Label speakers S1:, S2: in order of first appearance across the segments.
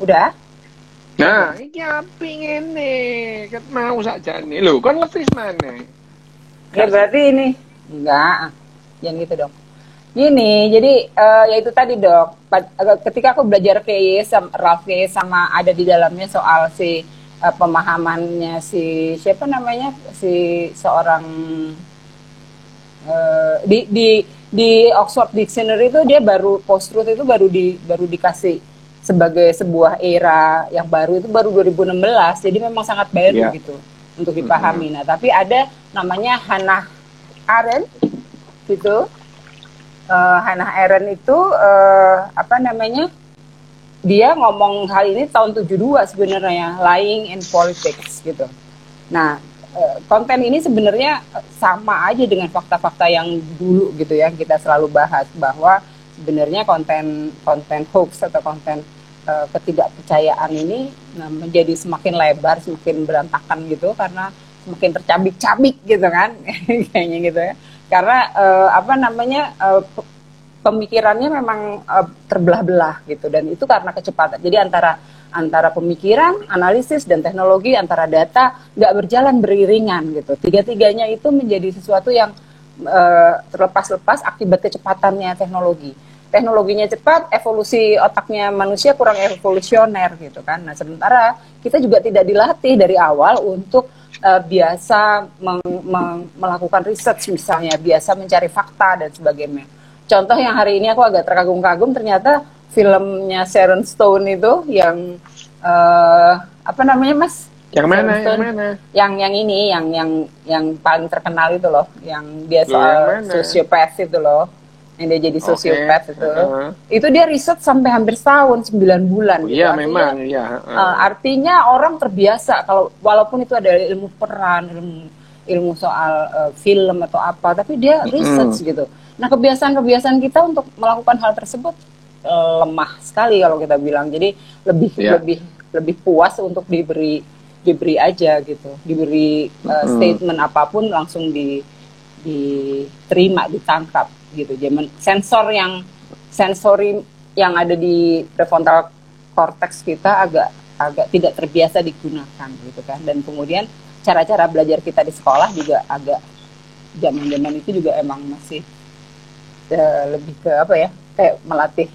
S1: Udah?
S2: Nah, iki apik ngene. Ket mau sakjane. Lho, kon levis maneh.
S1: Ya
S2: Gak sih?
S1: berarti ini enggak, jangan gitu dong. Gini, jadi ya itu tadi dok. Ketika aku belajar KY sama Ralph KY sama ada di dalamnya soal si pemahamannya si siapa namanya si seorang di Oxford Dictionary itu dia baru post truth itu baru dikasih sebagai sebuah era yang baru itu baru 2016, jadi memang sangat baru
S2: Iya.
S1: gitu untuk
S2: Heeh.
S1: dipahami. Nah tapi ada namanya Hannah Arendt gitu. Hannah Arendt itu apa namanya, dia ngomong hal ini tahun 72 sebenarnya, lying in politics gitu. Nah, konten ini sebenarnya sama aja dengan fakta-fakta yang dulu gitu ya, kita selalu bahas bahwa sebenarnya konten konten hoax atau konten ketidakpercayaan ini menjadi semakin lebar, semakin berantakan gitu karena semakin tercabik-cabik gitu kan, kayaknya gitu ya. Karena apa namanya pemikirannya memang terbelah-belah gitu, dan itu karena kecepatan. Jadi antara antara pemikiran, analisis, dan teknologi, antara data nggak berjalan beriringan gitu. Tiga-tiganya itu menjadi sesuatu yang terlepas-lepas akibat kecepatannya teknologi. Teknologinya cepat, evolusi otaknya manusia kurang evolusioner gitu kan. Nah sementara kita juga tidak dilatih dari awal untuk biasa melakukan research misalnya, biasa mencari fakta dan sebagainya. Contoh yang hari ini aku agak terkagum-kagum, ternyata filmnya Sharon Stone itu yang apa namanya Mas?
S2: Yang mana?
S1: Sharon
S2: Yang
S1: Stone
S2: mana?
S1: yang ini yang paling terkenal itu loh, yang dia
S2: Loh, yang
S1: soal
S2: mana?
S1: sosiopath itu loh, yang dia jadi
S2: Oke.
S1: sosiopath itu dia riset sampai hampir setahun 9 bulan
S2: Oh
S1: gitu,
S2: iya, memang iya.
S1: artinya orang terbiasa kalau walaupun itu ada ilmu peran, ilmu soal film atau apa, tapi dia research gitu. Nah kebiasaan-kebiasaan kita untuk melakukan hal tersebut lemah sekali kalau kita bilang. Jadi lebih
S2: Iya.
S1: lebih lebih puas untuk diberi aja gitu, diberi statement apapun langsung diterima, ditangkap gitu. Zaman sensori yang ada di prefrontal cortex kita agak agak tidak terbiasa digunakan gitu kan. Dan kemudian cara-cara belajar kita di sekolah juga agak, zaman-zaman itu juga emang masih lebih ke apa ya, kayak melatih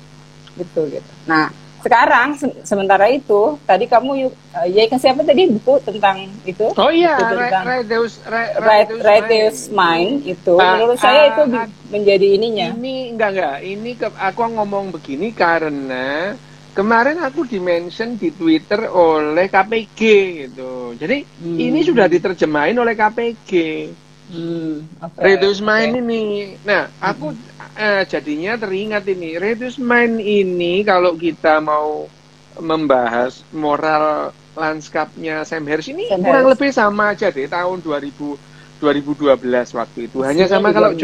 S1: gitu. Nah sekarang sementara itu tadi kamu ya kasih apa tadi, buku tentang itu,
S2: Oh iya,
S1: buku tentang
S2: Reduce Mind
S1: Righteous
S2: itu.
S1: Mind itu, menurut saya itu menjadi ininya.
S2: Ini enggak. Ini aku ngomong begini karena kemarin aku dimention di Twitter oleh KPG gitu. Jadi ini sudah
S1: Hmm,
S2: diterjemahin oleh KPG.
S1: oke,
S2: Reduce
S1: oke.
S2: Mind ini. Nah, aku jadinya teringat ini. Reduce Mind ini kalau kita mau membahas moral lanskapnya Sam Harris ini
S1: Sam
S2: kurang
S1: Harris
S2: lebih sama aja deh tahun 2012 waktu itu. Hanya
S1: isinya
S2: sama
S1: juga
S2: kalau
S1: mirip.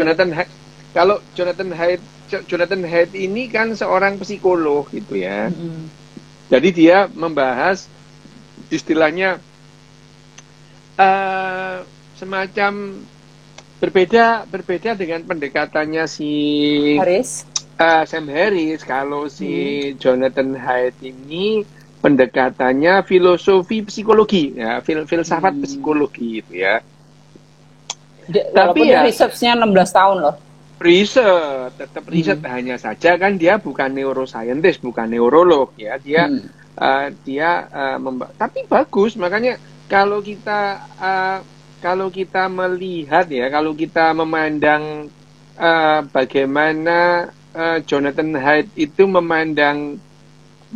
S2: Jonathan Haidt ini kan seorang psikolog gitu ya.
S1: Hmm,
S2: Jadi dia membahas istilahnya semacam berbeda dengan pendekatannya si
S1: Harris.
S2: Sam Harris. Kalau
S1: Hmm,
S2: si Jonathan Haidt ini pendekatannya filosofi psikologi ya, filsafat
S1: hmm.
S2: psikologi itu ya.
S1: Walaupun
S2: Tapi
S1: dia
S2: ya
S1: researchnya 16 tahun loh.
S2: tetap riset,
S1: Hmm,
S2: hanya saja kan dia bukan neuroscientist, bukan neurolog ya.
S1: hmm.
S2: Tapi bagus, makanya kalau kita melihat ya, kalau kita memandang bagaimana Jonathan Haidt itu memandang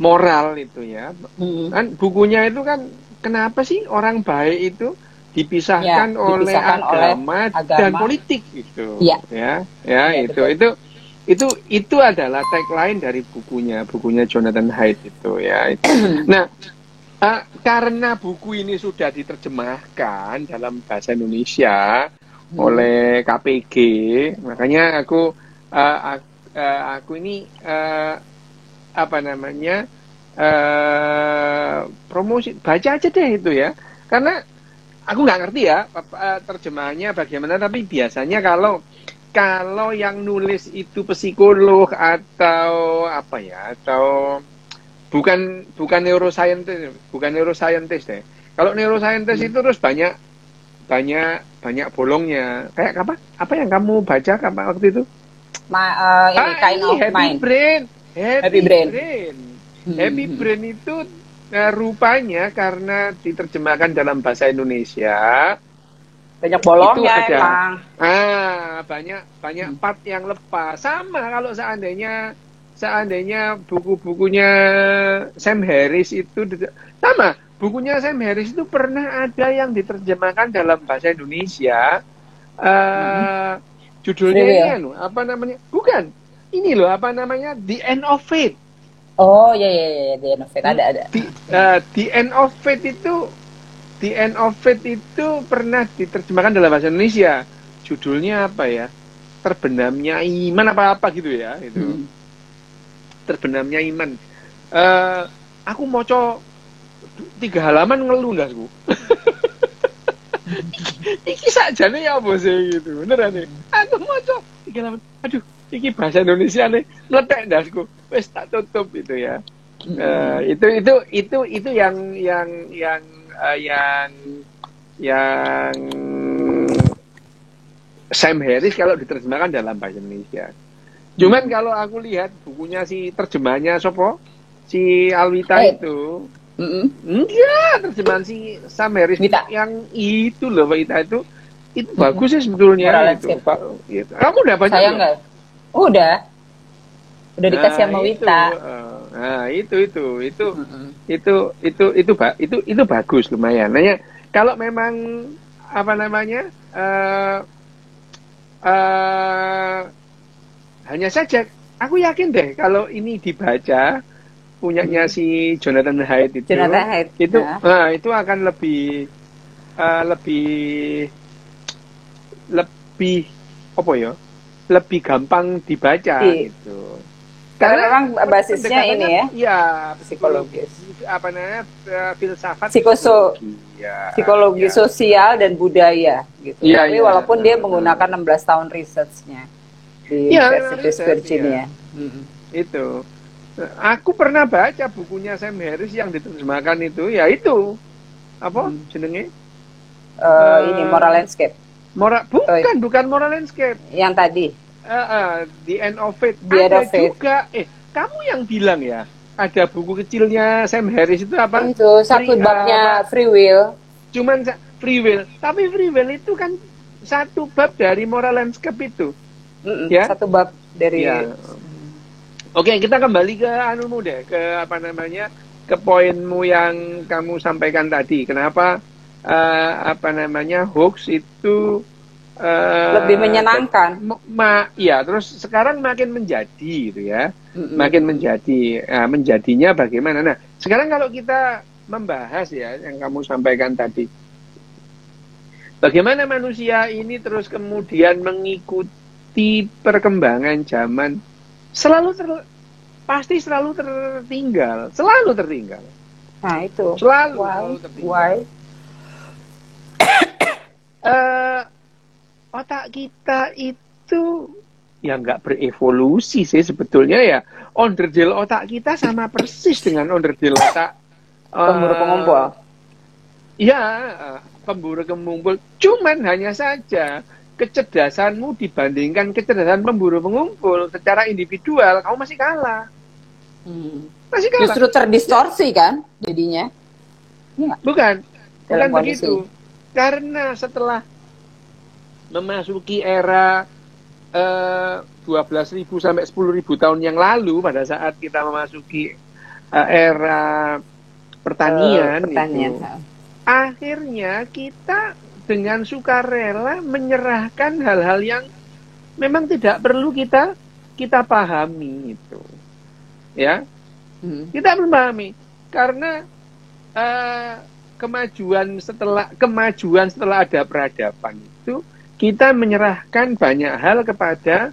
S2: moral itu ya,
S1: Hmm.
S2: kan bukunya itu kan kenapa sih orang baik itu
S1: Ya,
S2: dipisahkan oleh
S1: dipisahkan oleh
S2: agama dan
S1: agama.
S2: politik gitu
S1: Iya,
S2: ya
S1: iya betul.
S2: itu adalah tagline dari bukunya Jonathan Haidt itu ya. Nah, karena buku ini sudah diterjemahkan dalam bahasa Indonesia
S1: Hmm.
S2: oleh KPG, makanya aku ini apa namanya promosi, baca aja deh itu ya, karena aku nggak ngerti ya terjemahannya bagaimana, tapi biasanya kalau yang nulis itu psikolog atau apa ya, atau bukan neuroscientist deh. Kalau neuroscientist itu terus banyak bolongnya. Kayak apa? Apa yang kamu baca waktu itu?
S1: Ini kind of
S2: happy
S1: mind.
S2: brain.
S1: Happy brain.
S2: Happy brain itu rupanya karena diterjemahkan dalam bahasa Indonesia
S1: banyak bolongnya
S2: itu ada,
S1: emang.
S2: Banyak part yang lepas. Sama kalau seandainya bukunya Sam Harris itu sama. Bukunya Sam Harris itu pernah ada yang diterjemahkan dalam bahasa Indonesia. Judulnya ini apa namanya? Bukan. Ini loh apa namanya? The End of Fate.
S1: Oh iya The End of Fate ada.
S2: The End of Fate itu pernah diterjemahkan dalam bahasa Indonesia. Judulnya apa ya? Terbenamnya Iman apa gitu ya itu. Terbenamnya Iman. Aku moco 3 halaman ngeluh ndasku. Iki sakjane ya apa sih gitu. Beneran nih. Aku moco 3 halaman. Aduh, iki bahasa Indonesia nih meletek ndasku. Wes tak tutup itu ya. Itu yang Sam Harris kalau diterjemahkan dalam bahasa Indonesia. Cuman kalau aku lihat bukunya si terjemahannya Sopo, si Alwita itu, enggak, terjemahan si Sam Harris yang itu loh, Wita itu bagus sih sebetulnya itu. Kamu udah baca?
S1: Saya enggak. Udah dikasih sama Wita.
S2: Nah, itu bagus lumayan. Nanya kalau memang apa namanya hanya saja aku yakin deh kalau ini dibaca punyanya si Jonathan Haidt itu itu akan lebih apa ya? Lebih gampang dibaca gitu.
S1: Karena memang basisnya ini ya.
S2: Iya,
S1: psikologis.
S2: Apa namanya? Filsafat psikologi
S1: sosial dan budaya gitu.
S2: Ya,
S1: tapi walaupun dia menggunakan 16 tahun research-nya di Universitas Virginia.
S2: Itu. Aku pernah baca bukunya Sam Harris yang diterjemahkan itu, ya itu. Apa jenenge?
S1: Ini Moral Landscape.
S2: Bukan Moral Landscape.
S1: Yang tadi.
S2: The End of Fate. Ada juga. Kamu yang bilang ya, ada buku kecilnya Sam Harris itu apa?
S1: Itu satu babnya Free Will.
S2: Cuman Free Will. Tapi Free Will itu kan satu bab dari Moral Landscape itu. Ya?
S1: Satu bab dari.
S2: Ya. Oke, kita kembali ke anumu deh, ke apa namanya, ke poinmu yang kamu sampaikan tadi. Kenapa apa namanya hoax itu
S1: lebih menyenangkan.
S2: Iya, terus sekarang makin menjadi gitu ya. Makin menjadi. Menjadinya bagaimana? Nah, sekarang kalau kita membahas ya yang kamu sampaikan tadi. Bagaimana manusia ini terus kemudian mengikuti perkembangan zaman pasti selalu tertinggal.
S1: Nah, itu.
S2: Selalu tertinggal.
S1: Why?
S2: Otak kita itu ya nggak berevolusi sih sebetulnya ya. Onderdil otak kita sama persis dengan onderdil otak
S1: pemburu pengumpul.
S2: Iya, pemburu pengumpul. Cuman hanya saja kecerdasanmu dibandingkan kecerdasan pemburu pengumpul secara individual, kamu masih kalah. Masih kalah.
S1: Justru terdistorsi kan jadinya.
S2: Bukan begitu. Karena setelah memasuki era 12.000 sampai 10.000 tahun yang lalu, pada saat kita memasuki era pertanian. Itu, akhirnya kita dengan sukarela menyerahkan hal-hal yang memang tidak perlu kita pahami itu, ya. Kita belum pahami karena kemajuan setelah ada peradaban itu kita menyerahkan banyak hal kepada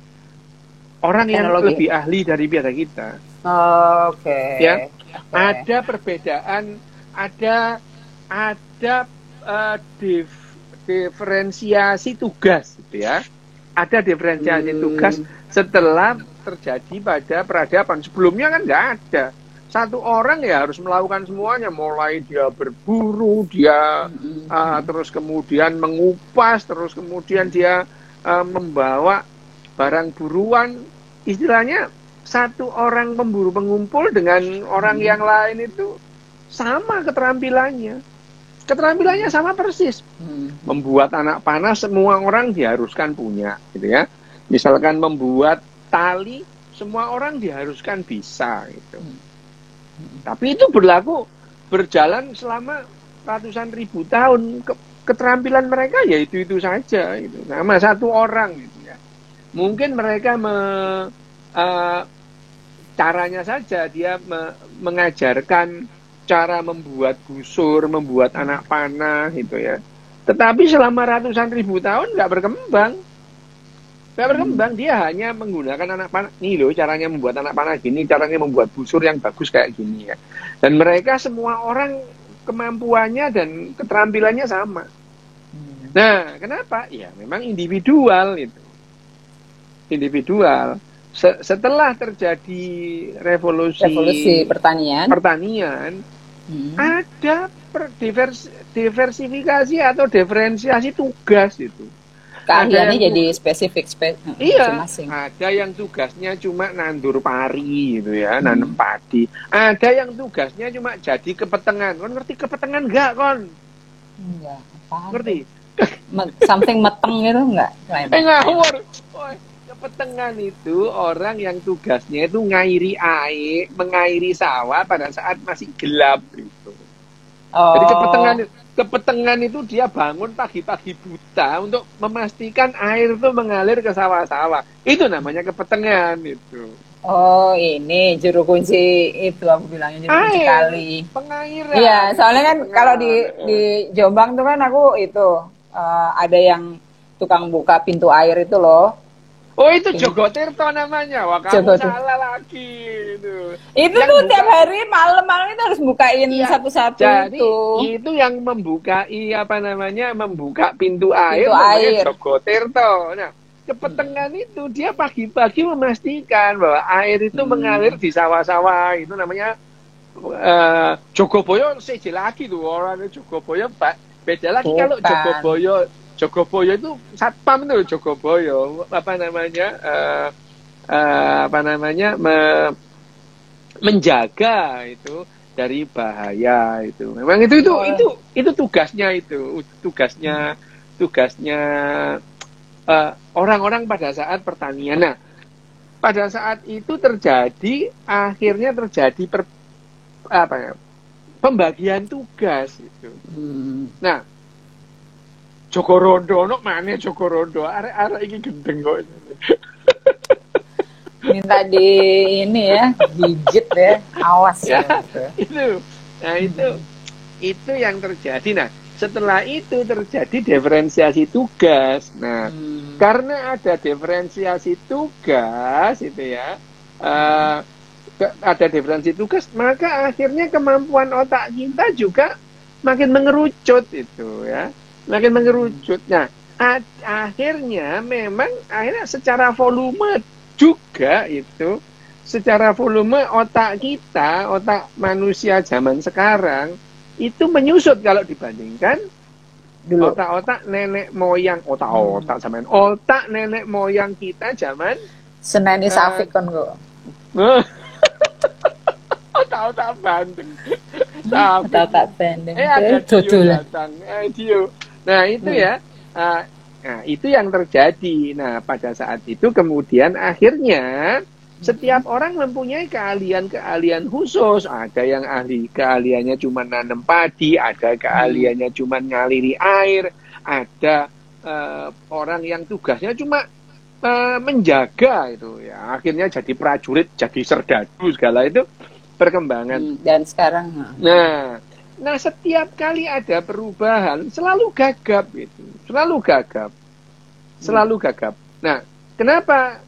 S2: orang yang lebih ahli daripada kita.
S1: Oke.
S2: Ya, ada perbedaan, ada diferensiasi tugas, gitu ya. Ada diferensiasi tugas setelah terjadi pada peradaban. Sebelumnya kan nggak ada. satu orang ya harus melakukan semuanya, mulai dia berburu, dia terus kemudian mengupas, terus kemudian dia membawa barang buruan. Istilahnya satu orang pemburu pengumpul dengan orang yang lain itu sama keterampilannya. Keterampilannya sama persis. Membuat anak panah semua orang diharuskan punya, gitu ya. Misalkan membuat tali, semua orang diharuskan bisa, gitu. Tapi itu berjalan selama ratusan ribu tahun. Keterampilan mereka ya itu saja, gitu. Sama satu orang, gitu ya. Mungkin mereka caranya saja dia mengajarkan cara membuat busur, membuat anak panah, gitu ya. Tetapi selama ratusan ribu tahun nggak berkembang. Dia hanya menggunakan anak panah. Nih loh caranya membuat anak panah gini, caranya membuat busur yang bagus kayak gini ya. Dan mereka semua orang kemampuannya dan keterampilannya sama. Nah, kenapa? Ya memang individual itu. Individual. Setelah terjadi revolusi pertanian, ada diversifikasi atau diferensiasi tugas itu.
S1: Keahliannya jadi spesifik
S2: masing-masing. Ada yang tugasnya cuma nandur pari gitu ya, nanam padi. Ada yang tugasnya cuma jadi kepetengan. Kon ngerti kepetengan enggak, Kon?
S1: Enggak, apa?
S2: Ngerti?
S1: Something meteng gitu enggak?
S2: Ngawur. Kepetengan itu orang yang tugasnya itu ngairi air, mengairi sawah pada saat masih gelap gitu. Jadi kepetengan itu dia bangun pagi-pagi buta untuk memastikan air itu mengalir ke sawah-sawah. Itu namanya kepetengan itu.
S1: Oh, ini juru kunci itu aku bilangnya juru kunci kali.
S2: Pengairan.
S1: Iya, soalnya kan kalau di Jombang tuh kan aku itu ada yang tukang buka pintu air itu loh.
S2: Oh, itu Jogotirto namanya. Wah, kamu salah lagi itu.
S1: Itu tuh tiap hari malam-malam itu harus bukain satu-satu.
S2: Jadi itu yang membuka pintu air namanya Jogotirto. Nah, kepetengan itu dia pagi-pagi memastikan bahwa air itu mengalir di sawah-sawah. Itu namanya Jogoboyo seje lagi tuh orangnya Jogoboyo, Pak. Beda lagi kalau Jogoboyo itu satpam itu Jogoboyo menjaga itu dari bahaya itu. Memang itu tugasnya orang-orang pada saat pertanian. Nah, pada saat itu akhirnya terjadi pembagian tugas itu. Nah, Joko Rondo, mana Joko Rondo? Arek iki gendeng kok.
S1: Minta ini ya, gigit ya, awas ya.
S2: Itu yang terjadi. Nah, setelah itu terjadi diferensiasi tugas. Nah, karena ada diferensiasi tugas itu ya, ada diferensiasi tugas, maka akhirnya kemampuan otak kita juga makin mengerucut itu ya. Makin mengerucut. Nah, akhirnya secara volume juga itu, secara volume otak manusia zaman sekarang itu menyusut kalau dibandingkan dulu. Otak nenek moyang kita zaman
S1: Seneni Safik kan kok.
S2: Otak Bandeng.
S1: Otak Bandeng.
S2: Ada datang. Nah, itu ya. Nah, itu yang terjadi. Nah, pada saat itu kemudian akhirnya setiap orang mempunyai keahlian khusus. Ada yang keahliannya cuma nanam padi, ada keahliannya cuma ngaliri air, ada orang yang tugasnya cuma menjaga itu ya. Akhirnya jadi prajurit, jadi serdadu segala itu perkembangan.
S1: Dan sekarang
S2: Nah, setiap kali ada perubahan selalu gagap itu, selalu gagap. Nah, kenapa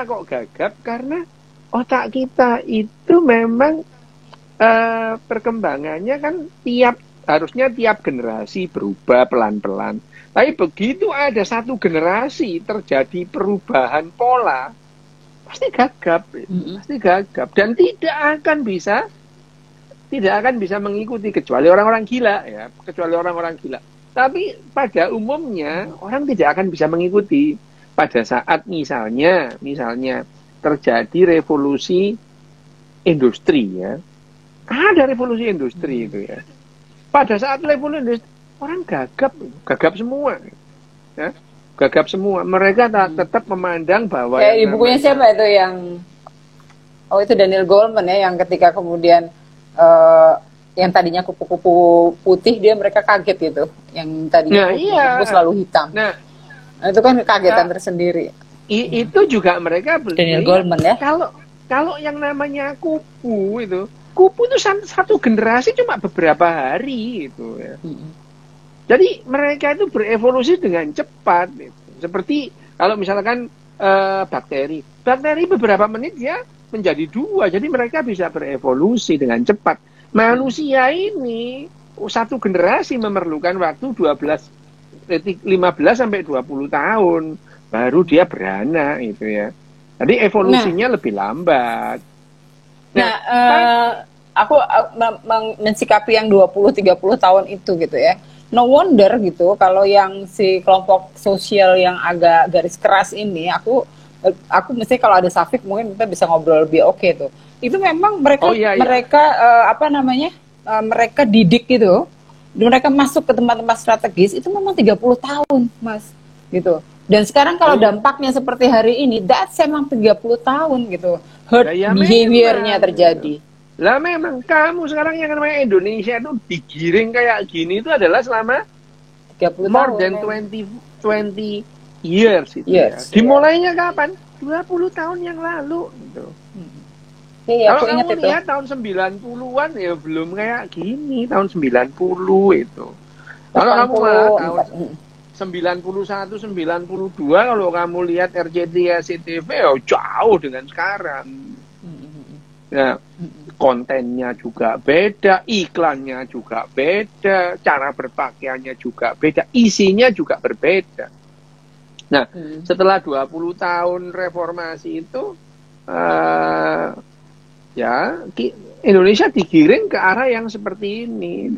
S2: kok gagap? Karena otak kita itu memang perkembangannya kan harusnya tiap generasi berubah pelan-pelan. Tapi begitu ada satu generasi terjadi perubahan pola, pasti gagap dan tidak akan bisa tidak akan bisa mengikuti kecuali orang-orang gila ya, kecuali orang-orang gila. Tapi pada umumnya orang tidak akan bisa mengikuti pada saat misalnya terjadi revolusi industri ya. Ada revolusi industri itu ya. Pada saat revolusi industri orang gagap semua. Ya. Gagap semua. Mereka tetap memandang bahwa
S1: kayak di bukunya siapa itu yang itu Daniel Goleman ya, yang ketika kemudian yang tadinya kupu-kupu putih mereka kaget gitu. Yang tadinya kupu-kupu selalu hitam. Nah, itu kan kagetan tersendiri.
S2: Itu juga mereka
S1: Daniel Goleman ya.
S2: Kalau yang namanya kupu itu satu generasi cuma beberapa hari itu ya. Jadi mereka itu berevolusi dengan cepat gitu. Seperti kalau misalkan bakteri beberapa menit dia menjadi 2, jadi mereka bisa berevolusi dengan cepat. Manusia ini satu generasi memerlukan waktu 15 sampai 20 tahun baru dia beranak itu ya. Jadi evolusinya lebih lambat.
S1: Aku mensikapi yang 20-30 tahun itu gitu ya. No wonder gitu kalau yang si kelompok sosial yang agak garis keras ini, aku mesti kalau ada Safik mungkin kita bisa ngobrol lebih oke tuh. Itu memang mereka mereka didik gitu. Mereka masuk ke tempat-tempat strategis itu memang 30 tahun, Mas. Gitu. Dan sekarang kalau dampaknya seperti hari ini, that's emang 30 tahun gitu. Herd behavior-nya terjadi.
S2: Lah memang kamu sekarang yang namanya Indonesia itu digiring kayak gini itu adalah selama
S1: 30
S2: more
S1: tahun,
S2: than 20 years itu ya. Dimulainya kapan? 20 tahun yang lalu gitu. Kalau kamu lihat tahun 90-an ya belum kayak gini, tahun 90 itu. Kalau kamu tahun 91, 92 kalau kamu lihat RCTI, SCTV ya jauh dengan sekarang. Nah, kontennya juga beda, iklannya juga beda, cara berpakaiannya juga beda, isinya juga berbeda. Nah, setelah 20 tahun reformasi itu, Indonesia digiring ke arah yang seperti ini.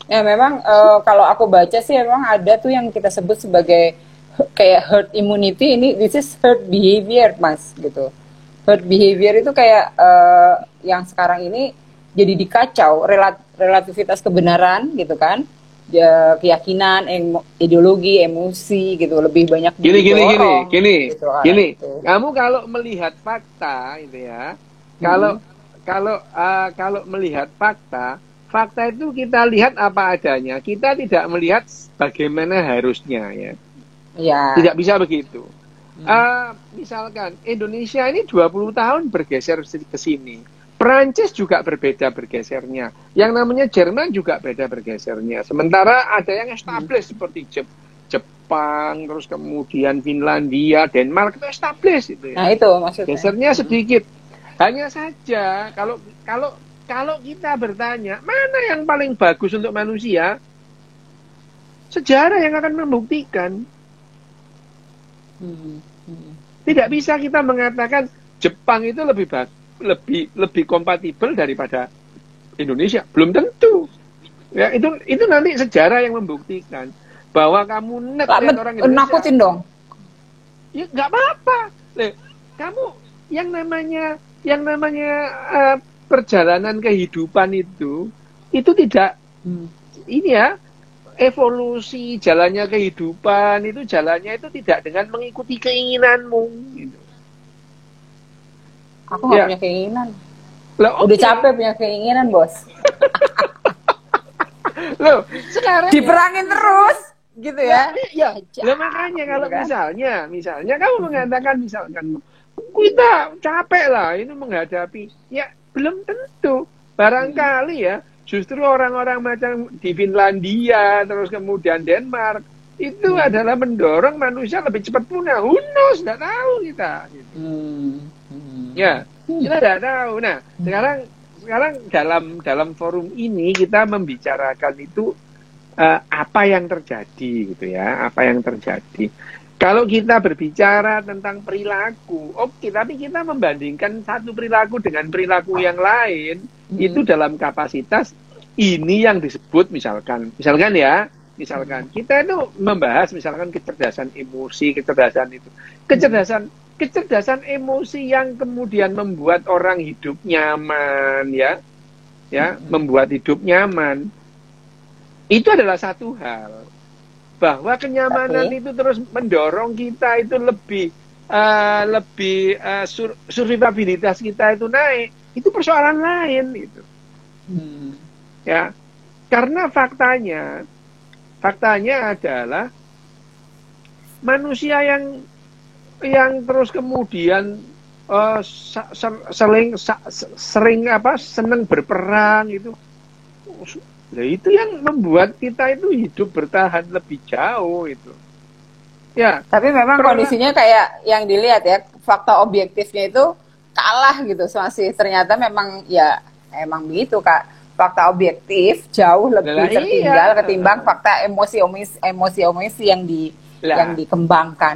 S1: Ya memang kalau aku baca sih memang ada tuh yang kita sebut sebagai kayak herd immunity, this is herd behavior, Mas, gitu. Herd behavior itu kayak yang sekarang ini jadi dikacau relativitas kebenaran gitu kan, keyakinan, ideologi, emosi gitu lebih banyak.
S2: Gini. Kamu kalau melihat fakta itu ya, kalau melihat fakta itu kita lihat apa adanya. Kita tidak melihat bagaimana harusnya ya. Tidak bisa begitu. Misalkan Indonesia ini 20 tahun bergeser ke sini. Perancis juga berbeda bergesernya. Yang namanya Jerman juga beda bergesernya. Sementara ada yang established seperti Jepang, terus kemudian Finlandia, Denmark itu established itu ya.
S1: Nah, itu maksudnya.
S2: Gesernya sedikit. Hanya saja kalau kita bertanya, mana yang paling bagus untuk manusia? Sejarah yang akan membuktikan. Tidak bisa kita mengatakan Jepang itu lebih kompatibel daripada Indonesia. Belum tentu. Ya, itu nanti sejarah yang membuktikan bahwa kamu lihat orang Indonesia.
S1: Nakutin dong.
S2: Ya nggak apa-apa. Kamu yang namanya perjalanan kehidupan itu tidak ini ya. Evolusi jalannya kehidupan itu jalannya itu tidak dengan mengikuti keinginanmu gitu.
S1: Aku nggak punya keinginan. Udah capek punya keinginan, Bos.
S2: Loh, sekarang
S1: diperangin terus gitu ya.
S2: Makanya kalau misalnya kamu mengatakan misalkan kita capek lah ini menghadapi, ya belum tentu. Barangkali ya justru orang-orang macam di Finlandia, terus kemudian Denmark, itu adalah mendorong manusia lebih cepat punah. Who knows? Nggak tahu kita. Gitu. Ya, kita nggak tahu. Nah, sekarang dalam forum ini kita membicarakan itu apa yang terjadi, gitu ya, apa yang terjadi. Kalau kita berbicara tentang perilaku, oke, tapi kita membandingkan satu perilaku dengan perilaku yang lain, itu dalam kapasitas ini yang disebut misalkan ya, kita itu membahas misalkan kecerdasan emosi, kecerdasan emosi yang kemudian membuat orang hidup nyaman, membuat hidup nyaman, itu adalah satu hal. Bahwa kenyamanan itu terus mendorong kita itu survivabilitas kita itu naik, itu persoalan lain itu. Ya, karena faktanya adalah manusia yang terus kemudian seneng berperang itu. Nah, itu yang membuat kita itu hidup bertahan lebih jauh itu. Ya.
S1: Tapi memang kondisinya kayak yang dilihat ya, fakta objektifnya itu kalah gitu. Masih ternyata memang emang begitu Kak. Fakta objektif jauh lebih tertinggal ketimbang fakta emosi yang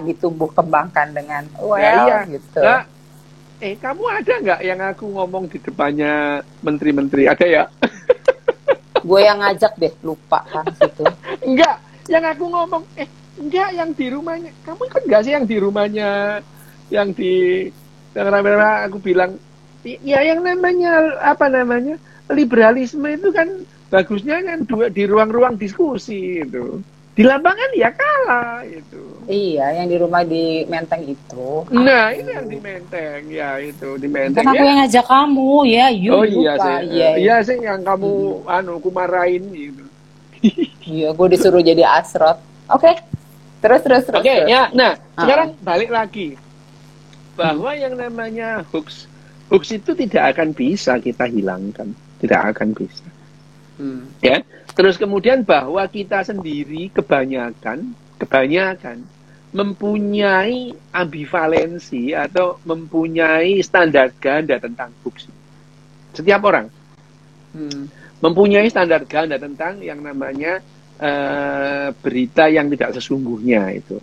S1: ditumbuh kembangkan dengan gitu.
S2: Nah, kamu ada nggak yang aku ngomong di depannya menteri-menteri? Ada ya?
S1: Gue yang ngajak deh, lupa kan situ.
S2: Enggak, yang aku ngomong, enggak yang di rumahnya. Kamu ikut enggak sih yang di rumahnya, yang rame-rame aku bilang, ya yang namanya, liberalisme itu kan bagusnya kan di ruang-ruang diskusi itu. Di lapangan ya kalah itu.
S1: Iya, yang di rumah di Menteng itu.
S2: Nah, itu yang di Menteng, ya itu di Menteng.
S1: Kan aku yang ngajak kamu, ya.
S2: Iya sih yang kamu aku marahin gitu.
S1: Iya, gue disuruh jadi asrot. Oke. Terus.
S2: Oke, ya. Nah, sekarang balik lagi bahwa yang namanya hoax itu tidak akan bisa kita hilangkan, tidak akan bisa. Ya. Terus kemudian bahwa kita sendiri kebanyakan mempunyai ambivalensi atau mempunyai standar ganda tentang hoax. Setiap orang mempunyai standar ganda tentang yang namanya berita yang tidak sesungguhnya itu.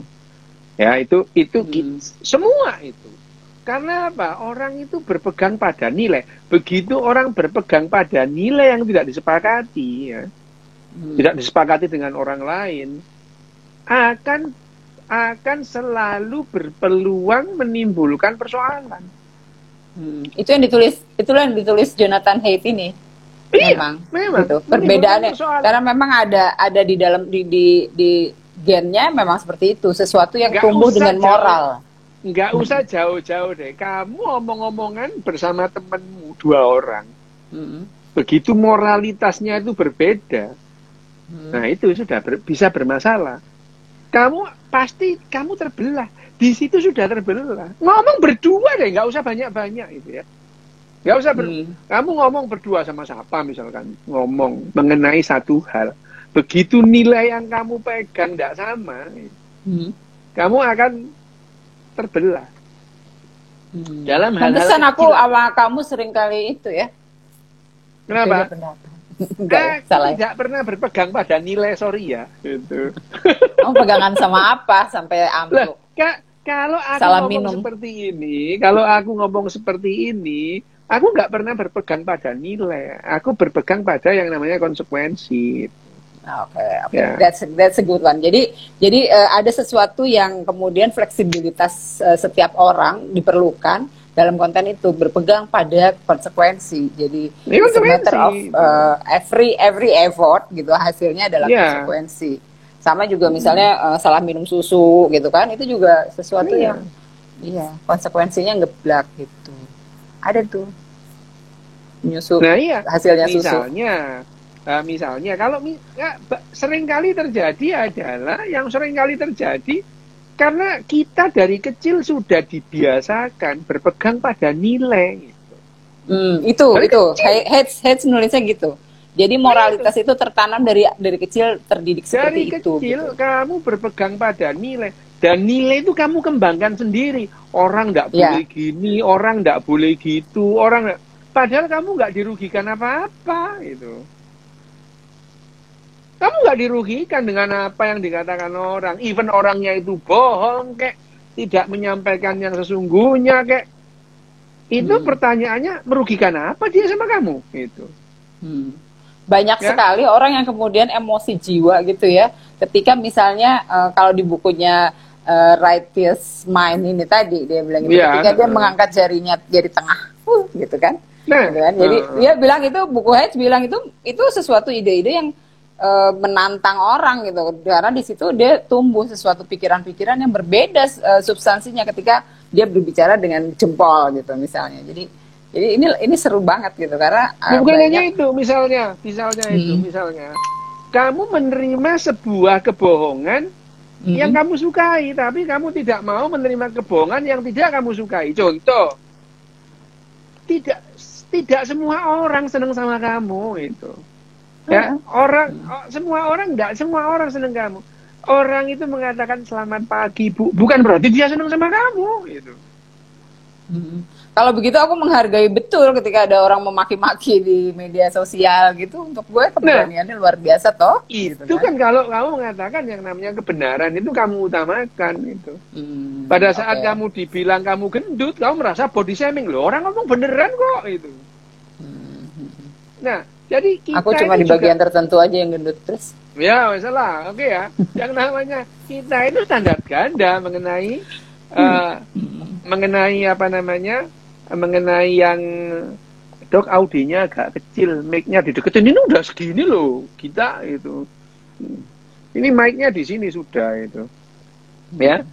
S2: Ya, itu semua itu. Karena apa? Orang itu berpegang pada nilai. Begitu orang berpegang pada nilai yang tidak disepakati, ya, tidak disepakati dengan orang lain, akan selalu berpeluang menimbulkan persoalan.
S1: Itulah yang ditulis Jonathan Haidt ini.
S2: Memang.
S1: Gitu. Perbedaannya karena memang ada di dalam di gennya memang seperti itu, sesuatu yang tumbuh dengan moral.
S2: Nggak usah jauh-jauh deh. Kamu omong-omongan bersama temanmu 2 orang. Begitu moralitasnya itu berbeda. Nah, itu sudah bisa bermasalah. Kamu terbelah. Di situ sudah terbelah. Ngomong berdua deh, nggak usah banyak-banyak itu ya. Nggak usah kamu ngomong berdua sama siapa misalkan. Ngomong mengenai satu hal. Begitu nilai yang kamu pegang nggak sama, kamu akan terbelah. Dalam hal-hal
S1: pantesan aku sama kamu sering kali itu ya.
S2: Kenapa? Tidak pernah berpegang pada nilai, sorry ya. Gitu.
S1: Kamu pegangan sama apa sampai amplop?
S2: Kalau aku ngomong seperti ini, aku nggak pernah berpegang pada nilai. Aku berpegang pada yang namanya konsekuensi.
S1: Oke. Yeah. That's a good one. Jadi ada sesuatu yang kemudian fleksibilitas setiap orang diperlukan dalam konten itu, berpegang pada konsekuensi. Jadi it's a matter of every effort gitu, hasilnya adalah konsekuensi. Sama juga misalnya salah minum susu gitu kan, itu juga sesuatu yang konsekuensinya ngeblak gitu. Ada tuh nyusu, hasilnya susu.
S2: Misalnya kalau sering kali terjadi karena kita dari kecil sudah dibiasakan berpegang pada nilai gitu.
S1: Itu Haidt nulisnya gitu. Jadi moralitas itu tertanam dari kecil, terdidik seperti itu. Dari kecil
S2: gitu. Kamu berpegang pada nilai, dan nilai itu kamu kembangkan sendiri. Orang nggak boleh gini, orang nggak boleh gitu, padahal kamu nggak dirugikan apa-apa itu. Kamu nggak dirugikan dengan apa yang dikatakan orang. Even orangnya itu bohong, kayak tidak menyampaikan yang sesungguhnya, kayak itu pertanyaannya merugikan apa dia sama kamu? Itu.
S1: Banyak sekali orang yang kemudian emosi jiwa gitu ya. Ketika misalnya kalau di bukunya Righteous Mind ini tadi dia bilang gitu, ketika dia mengangkat jari tengah, gitu kan. Gitu kan. Jadi dia bilang itu, buku Hedge bilang itu sesuatu ide-ide yang menantang orang gitu, karena di situ dia tumbuh sesuatu pikiran-pikiran yang berbeda substansinya ketika dia berbicara dengan jempol gitu misalnya. Jadi ini seru banget gitu karena
S2: bukan hanya itu, misalnya kamu menerima sebuah kebohongan yang kamu sukai, tapi kamu tidak mau menerima kebohongan yang tidak kamu sukai. Contoh, tidak semua orang senang sama kamu itu. Ya, semua orang senang kamu. Orang itu mengatakan selamat pagi Bu, bukan berarti dia senang sama kamu gitu.
S1: Kalau begitu aku menghargai betul ketika ada orang memaki-maki di media sosial gitu. Untuk gue keberaniannya luar biasa toh.
S2: Itu gitu kan kalau kamu mengatakan yang namanya kebenaran itu kamu utamakan itu. Pada saat kamu dibilang kamu gendut, kamu merasa body shaming. Loh, orang ngomong beneran kok itu. Nah, jadi kita
S1: aku cuma di bagian tertentu aja yang gendut terus.
S2: Ya, masalah. Oke ya. Yang namanya kita itu standar ganda mengenai mengenai yang dok audinya agak kecil, mic-nya dideketin, ini udah segini loh kita itu. Ini mic-nya di sini sudah itu. Ya.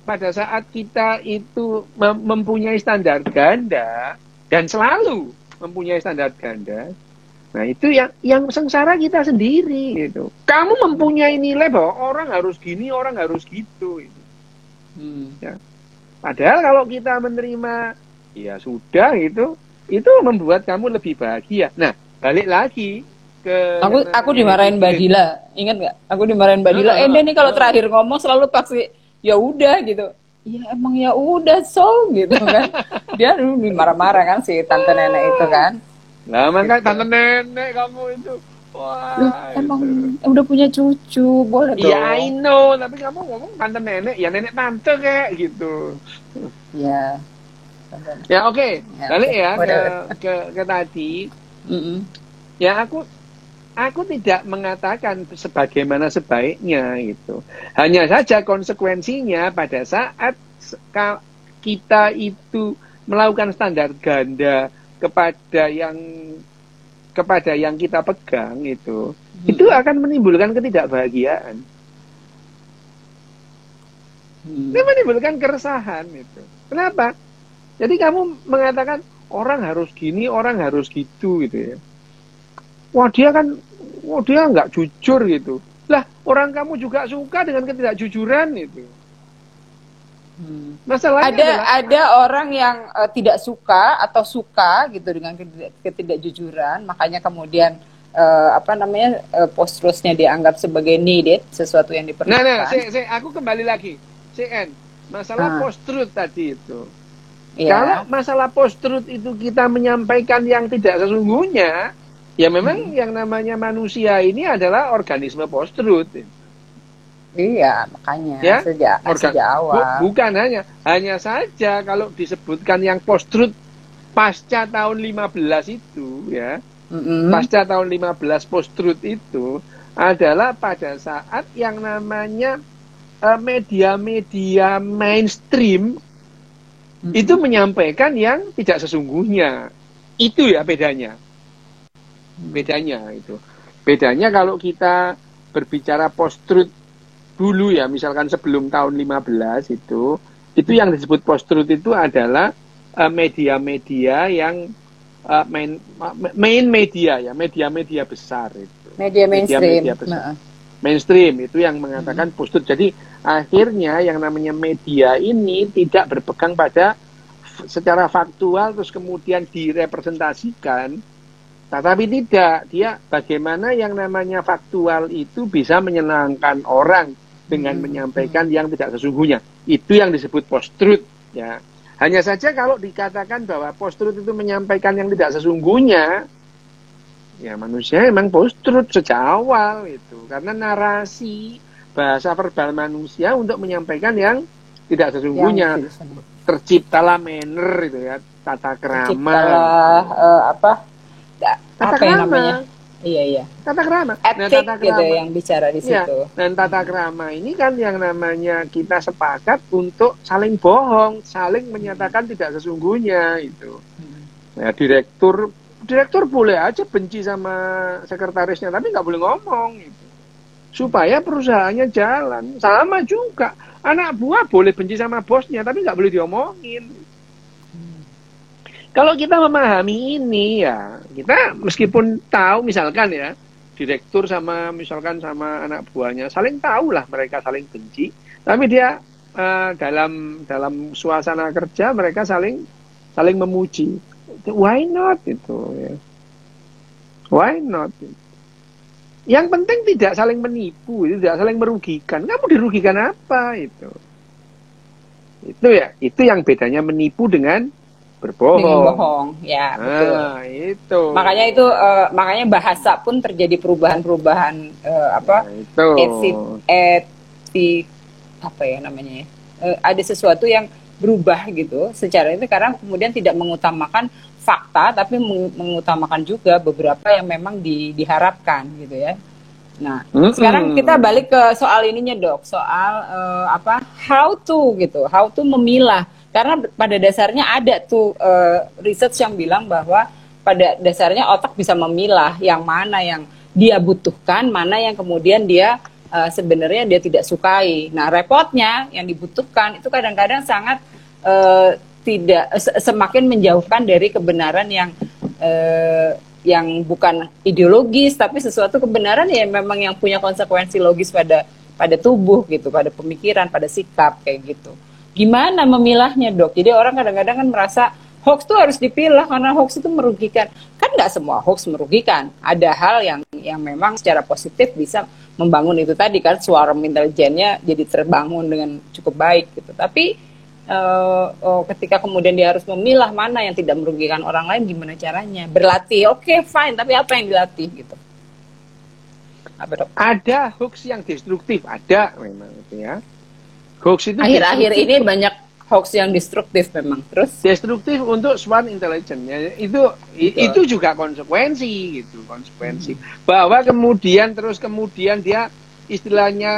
S2: Pada saat kita itu mempunyai standar ganda dan selalu mempunyai standar ganda, nah itu yang sengsara kita sendiri itu. Kamu mempunyai nilai bahwa orang harus gini, orang harus gitu. Itu. Ya. Padahal kalau kita menerima, ya sudah itu membuat kamu lebih bahagia. Nah, balik lagi ke
S1: aku dimarahin Mbak Dila, ingat nggak? Aku dimarahin Mbak Dila. Dia nih kalau terakhir ngomong selalu pasti ya udah gitu. Ya emang ya udah gitu kan. Dia dulu marah-marah kan si tante nenek itu kan.
S2: Nah, makanya tante nenek kamu itu. Wah,
S1: emang udah punya cucu, boleh dong.
S2: Iya, I know, tapi kamu ngomong tante nenek, ya nenek tante kayak gitu.
S1: Ya.
S2: Ya oke. Balik ya ke tadi. Ya aku tidak mengatakan sebagaimana sebaiknya itu. Hanya saja konsekuensinya pada saat kita itu melakukan standar ganda kepada yang kita pegang itu akan menimbulkan ketidakbahagiaan. Ini menimbulkan keresahan itu. Kenapa? Jadi kamu mengatakan orang harus gini, orang harus gitu ya. Wah dia nggak jujur gitu. Lah orang kamu juga suka dengan ketidakjujuran itu. Masalahnya
S1: ada orang yang tidak suka atau suka gitu dengan ketidakjujuran, makanya kemudian post-truthnya dianggap sebagai needed, sesuatu yang diperlukan.
S2: Aku kembali lagi. CN, masalah post-truth tadi itu. Kalau masalah post-truth itu kita menyampaikan yang tidak sesungguhnya, ya memang yang namanya manusia ini adalah organisme post-truth.
S1: Iya, makanya sejak awal.
S2: Bukan hanya saja kalau disebutkan yang post-truth pasca tahun 15 itu ya. Pasca tahun 15 post-truth itu adalah pada saat yang namanya media-media mainstream itu menyampaikan yang tidak sesungguhnya. Itu ya bedanya. Bedanya kalau kita berbicara post-truth dulu ya, misalkan sebelum tahun 15 itu yang disebut post-truth itu adalah media-media yang main media ya, media-media besar itu.
S1: Media mainstream.
S2: Mainstream itu yang mengatakan post-truth. Jadi akhirnya yang namanya media ini tidak berpegang pada secara faktual terus kemudian direpresentasikan. Tetapi tidak, dia bagaimana yang namanya faktual itu bisa menyenangkan orang dengan menyampaikan yang tidak sesungguhnya. Itu yang disebut post-truth ya. Hanya saja kalau dikatakan bahwa post-truth itu menyampaikan yang tidak sesungguhnya, Ya manusia emang post-truth sejak awal itu. Karena narasi bahasa verbal manusia untuk menyampaikan yang tidak sesungguhnya. Terciptalah manner itu ya, tata krama.
S1: Terciptalah
S2: Tata
S1: apa
S2: krama.
S1: yang namanya? Iya.
S2: Tata krama.
S1: Etik tata krama gitu yang bicara di situ. Ya,
S2: dan tata krama ini kan yang namanya kita sepakat untuk saling bohong, saling menyatakan tidak sesungguhnya itu. Ya, direktur boleh aja benci sama sekretarisnya, tapi nggak boleh ngomong gitu. Supaya perusahaannya jalan. Sama juga, anak buah boleh benci sama bosnya, tapi nggak boleh diomongin. Kalau kita memahami ini ya, kita meskipun tahu misalkan ya, direktur misalkan sama anak buahnya saling tahu lah mereka saling benci, tapi dia dalam suasana kerja mereka saling memuji. Why not itu ya? Why not? Yang penting tidak saling menipu, tidak saling merugikan. Kamu dirugikan apa itu? Itu ya, itu yang bedanya menipu dengan berbohong.
S1: Dengan bohong, ya betul.
S2: Itu.
S1: Makanya bahasa pun terjadi perubahan-perubahan apa ya namanya? Ada sesuatu yang berubah gitu secara itu karena kemudian tidak mengutamakan fakta tapi mengutamakan juga beberapa yang memang diharapkan gitu ya. Nah, sekarang kita balik ke soal ininya Dok, soal how to memilah. Karena pada dasarnya ada tuh research yang bilang bahwa pada dasarnya otak bisa memilah yang mana yang dia butuhkan, mana yang kemudian dia sebenarnya dia tidak sukai. Nah, repotnya yang dibutuhkan itu kadang-kadang sangat tidak semakin menjauhkan dari kebenaran yang bukan ideologis, tapi sesuatu kebenaran yang memang yang punya konsekuensi logis pada tubuh gitu, pada pemikiran, pada sikap kayak gitu. Gimana memilahnya Dok? Jadi orang kadang-kadang kan merasa hoax itu harus dipilah karena hoax itu merugikan. Kan nggak semua hoax merugikan. Ada hal yang memang secara positif bisa membangun itu tadi kan, swarm intelijennya jadi terbangun dengan cukup baik gitu. Tapi ketika kemudian dia harus memilah mana yang tidak merugikan orang lain, gimana caranya? Berlatih, oke, fine, tapi apa yang dilatih gitu? Apa Dok?
S2: Ada hoax yang destruktif, ada memang itu ya. Hoax itu
S1: akhir-akhir ini banyak hoax yang destruktif memang. Terus
S2: destruktif untuk swarm intelligence ya, itu juga konsekuensi gitu, bahwa kemudian dia istilahnya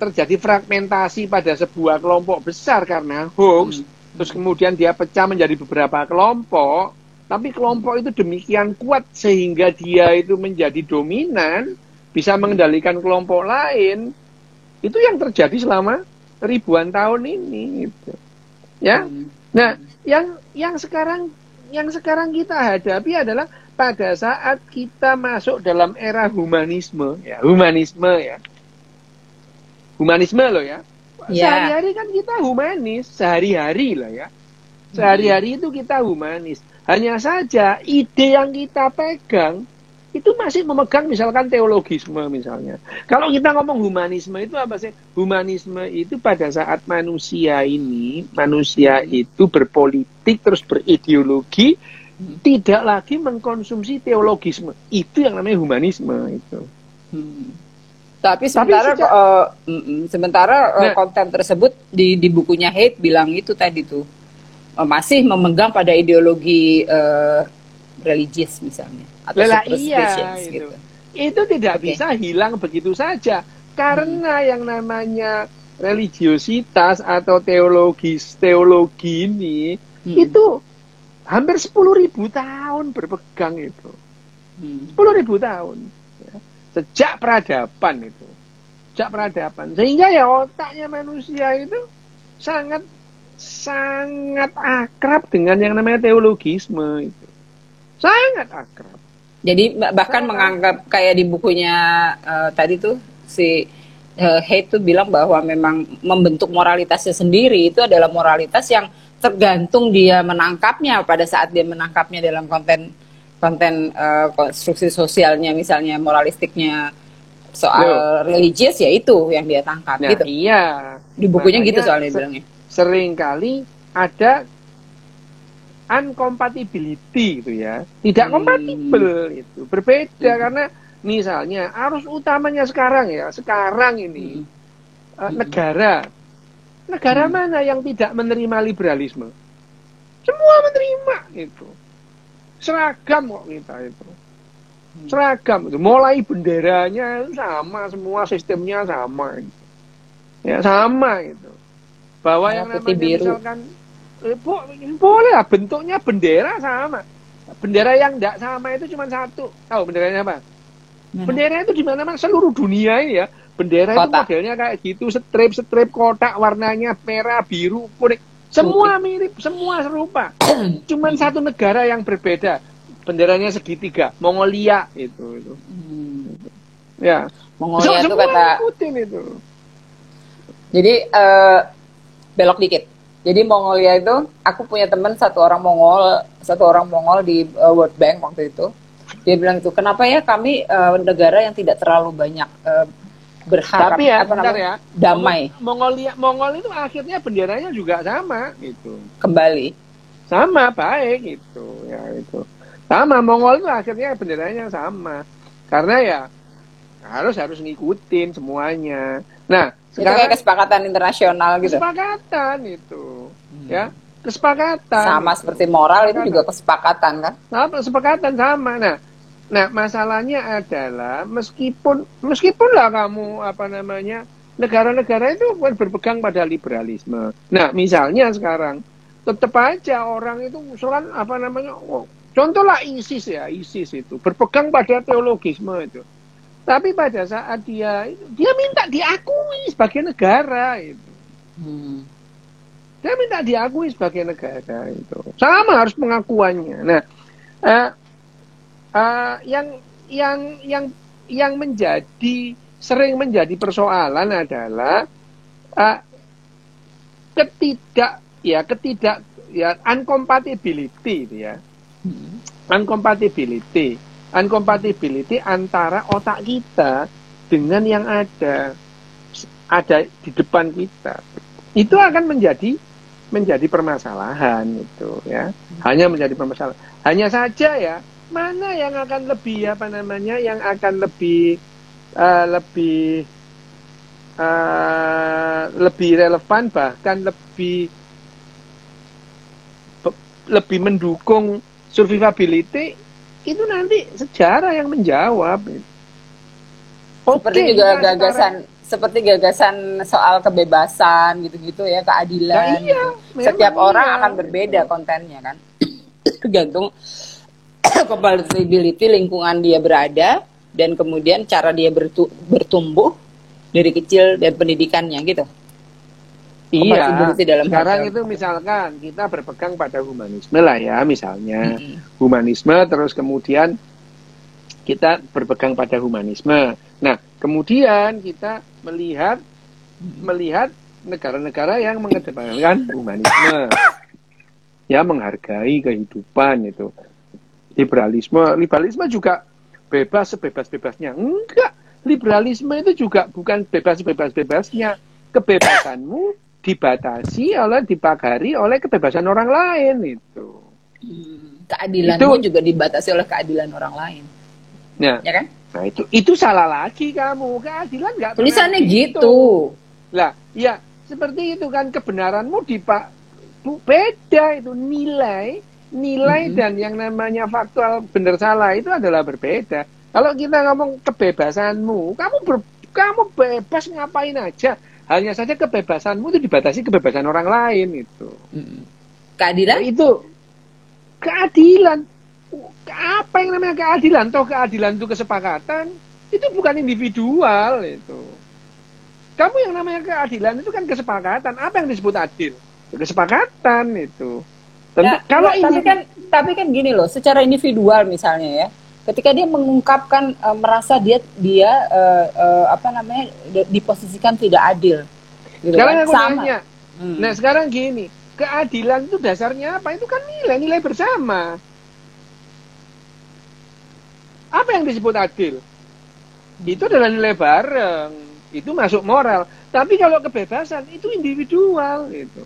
S2: terjadi fragmentasi pada sebuah kelompok besar karena hoax, terus kemudian dia pecah menjadi beberapa kelompok, tapi kelompok itu demikian kuat sehingga dia itu menjadi dominan, bisa mengendalikan kelompok lain. Itu yang terjadi selama ribuan tahun ini gitu. Ya. Nah, yang sekarang kita hadapi adalah pada saat kita masuk dalam era humanisme loh ya. Sehari-hari kan kita humanis, sehari-hari lah ya. Sehari-hari itu kita humanis. Hanya saja ide yang kita pegang itu masih memegang misalkan teologisme misalnya. Kalau kita ngomong humanisme itu apa sih? Humanisme itu pada saat manusia itu berpolitik terus berideologi, tidak lagi mengkonsumsi teologisme. Itu yang namanya humanisme itu.
S1: Tapi sementara konten tersebut di bukunya Haidt bilang itu tadi tuh masih memegang pada ideologi religius misalnya atau
S2: gitu. Itu tidak bisa hilang begitu saja karena yang namanya religiositas atau teologi ini itu hampir 10.000 tahun berpegang itu. 10.000 tahun. Ya. Sejak peradaban itu. Sehingga ya otaknya manusia itu sangat akrab dengan yang namanya teologisme itu. Sangat akrab.
S1: Jadi bahkan menganggap kayak di bukunya tadi tuh si Haidt tuh bilang bahwa memang membentuk moralitasnya sendiri itu adalah moralitas yang tergantung dia menangkapnya pada saat dia menangkapnya dalam konten konstruksi sosialnya misalnya moralistiknya soal religius ya itu yang dia tangkap gitu.
S2: Iya.
S1: Di bukunya gitu soalnya bilangnya.
S2: Seringkali ada uncompatibility gitu ya. Tidak kompatibel itu. Berbeda karena misalnya arus utamanya sekarang ini negara mana yang tidak menerima liberalisme? Semua menerima itu. Seragam kok kita itu. Seragam itu. Mulai benderanya sama, semua sistemnya sama. Gitu. Ya sama itu. Bahwa yang namanya misalkan boleh lah bentuknya bendera sama. Bendera yang tidak sama itu cuma satu. Tahu benderanya apa? Bendera itu di mana-mana seluruh dunia ini ya. Bendera itu modelnya kayak gitu, strip kotak warnanya merah, biru, kuning. Semua mirip, semua serupa. Cuman satu negara yang berbeda. Benderanya segitiga, Mongolia itu. Ya.
S1: Mongolia itu kata
S2: itu.
S1: Jadi belok dikit. Jadi Mongolia itu, aku punya teman satu orang Mongol di World Bank waktu itu. Dia bilang itu, kenapa ya kami negara yang tidak terlalu banyak berharap
S2: tapi ya,
S1: damai.
S2: Mongol itu akhirnya benderanya juga sama gitu.
S1: Kembali.
S2: Sama, baik gitu. Ya itu. Sama, Mongol itu akhirnya benderanya sama. Karena ya harus ngikutin semuanya. Nah,
S1: sekarang itu kayak kesepakatan internasional gitu.
S2: Kesepakatan itu. Ya, kesepakatan.
S1: Sama seperti moral itu juga kesepakatan kan?
S2: Sama, kesepakatan sama. Nah, masalahnya adalah meskipun lah kamu negara-negara itu berpegang pada liberalisme. Nah, misalnya sekarang tetap aja orang itu usulan contohlah ISIS itu berpegang pada teologisme itu. Tapi pada saat dia minta diakui sebagai negara itu. Dia minta diakui sebagai negara itu. Sama harus pengakuannya. Nah, yang sering menjadi persoalan adalah uncompatibility itu ya. Uncompatibility antara otak kita dengan yang ada di depan kita. Itu akan menjadi permasalahan itu ya. Hanya menjadi permasalahan. Hanya saja ya, mana yang akan lebih yang akan lebih relevan, bahkan lebih mendukung survivability, itu nanti sejarah yang menjawab.
S1: Seperti juga gagasan soal kebebasan gitu-gitu ya, keadilan.
S2: Nah, iya,
S1: setiap orang akan berbeda kontennya kan. Tergantung compatibility lingkungan dia berada dan kemudian cara dia bertumbuh dari kecil dan pendidikannya gitu.
S2: Iya. Sekarang itu misalkan kita berpegang pada humanisme lah ya, misalnya humanisme, terus kemudian kita berpegang pada humanisme. Nah, kemudian kita melihat negara-negara yang mengedepankan humanisme, ya, menghargai kehidupan itu. Liberalisme juga bebas sebebas-bebasnya. Enggak, liberalisme itu juga bukan bebas sebebas-bebasnya. Kebebasanmu dipagari oleh kebebasan orang lain itu.
S1: Keadilanmu juga dibatasi oleh keadilan orang lain.
S2: Nah,
S1: ya kan?
S2: Nah itu salah lagi kamu. Keadilan nggak pernah
S1: tulisannya gitu.
S2: Lah, ya seperti itu kan, kebenaranmu beda itu, nilai dan yang namanya faktual benar salah itu adalah berbeda. Kalau kita ngomong kebebasanmu, kamu bebas ngapain aja. Hanya saja kebebasanmu itu dibatasi kebebasan orang lain itu.
S1: Keadilan?
S2: Nah, itu keadilan. Apa yang namanya keadilan? Toh keadilan itu kesepakatan. Itu bukan individual itu. Kamu yang namanya keadilan itu kan kesepakatan. Apa yang disebut adil? Kesepakatan itu.
S1: Tentu, kalau tapi kan gini loh, secara individual misalnya ya, ketika dia mengungkapkan merasa dia diposisikan tidak adil. Gitu
S2: sekarang
S1: kan?
S2: Aku nanya. Nah sekarang gini, keadilan itu dasarnya apa? Itu kan nilai bersama. Apa yang disebut adil? Itu adalah nilai bareng. Itu masuk moral. Tapi kalau kebebasan itu individual gitu.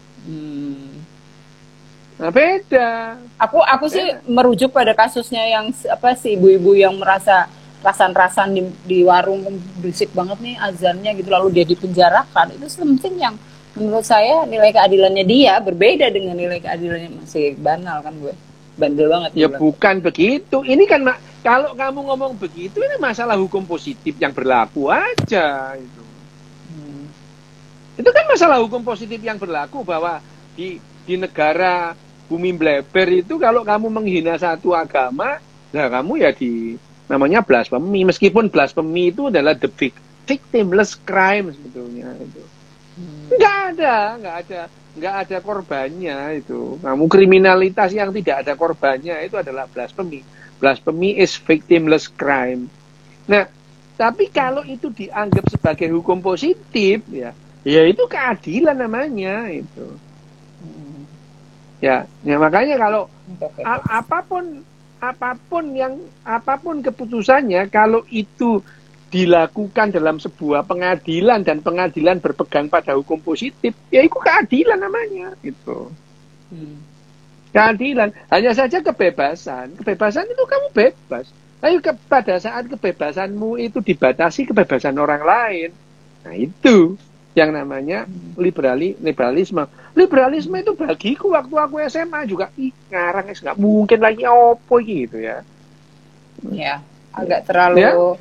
S2: Nah, beda.
S1: Aku sih merujuk pada kasusnya yang apa sih ibu-ibu yang merasa rasan-rasan di warung berisik banget nih azannya gitu lalu dia dipenjarakan. Itu something yang menurut saya nilai keadilannya dia berbeda dengan nilai keadilannya masih banal kan gue. Bandel banget.
S2: Ya bukan begitu. Ini kan kalau kamu ngomong begitu ini masalah hukum positif yang berlaku aja itu. Itu kan masalah hukum positif yang berlaku bahwa di negara bumi bleber itu kalau kamu menghina satu agama, nah kamu ya namanya blasphemy. Meskipun blasphemy itu adalah the victimless crime sebetulnya itu. Nggak ada korbannya itu. Kamu kriminalitas yang tidak ada korbannya itu adalah blasphemy. Blasphemy is victimless crime. Nah, tapi kalau itu dianggap sebagai hukum positif ya itu keadilan namanya itu. Ya makanya kalau apapun keputusannya kalau itu dilakukan dalam sebuah pengadilan dan pengadilan berpegang pada hukum positif, ya itu keadilan namanya itu. Keadilan. Hanya saja kebebasan itu kamu bebas. Tapi pada saat kebebasanmu itu dibatasi kebebasan orang lain, nah itu yang namanya liberalisme. Liberalisme itu bagiku waktu aku SMA juga ngarang nggak mungkin lagi opo gitu ya.
S1: Ya, agak terlalu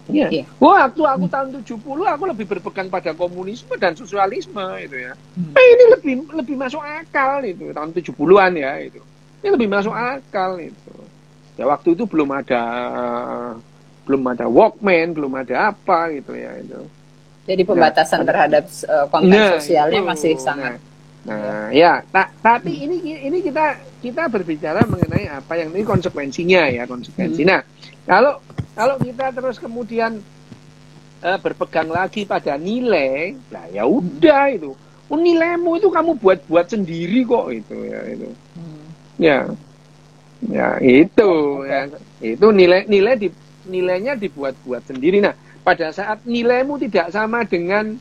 S2: ya. Waktu aku tahun 70 aku lebih berpegang pada komunisme dan sosialisme itu ya. Ini lebih masuk akal itu tahun 70-an ya itu. Ini lebih masuk akal itu. Ya waktu itu belum ada Walkman, belum ada apa gitu ya itu.
S1: Jadi pembatasan terhadap konten sosialnya masih sangat.
S2: Tapi ini kita berbicara mengenai apa yang ini konsekuensinya ya konsekuensi. Nah, kalau kita terus kemudian berpegang lagi pada nilai, nah ya udah itu. Nilaimu itu kamu buat sendiri kok itu ya itu. Ya itu ya itu nilainya dibuat sendiri. Nah, pada saat nilaimu tidak sama dengan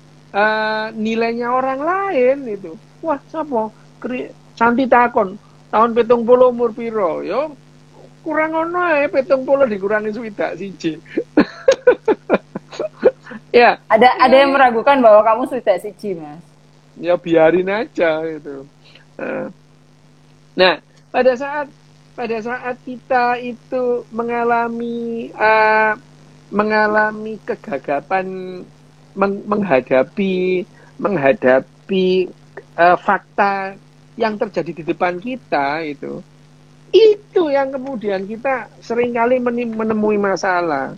S2: nilainya orang lain itu. Wah, sapa? Santi takon, tahun 70 umur piro? Yo kurang ono ae 70 dikurangi 1 ya.
S1: Ada yang meragukan bahwa kamu 1, Mas.
S2: Ya biarin aja itu. Nah, pada saat kita itu mengalami kegagapan menghadapi fakta yang terjadi di depan kita itu yang kemudian kita seringkali menemui masalah.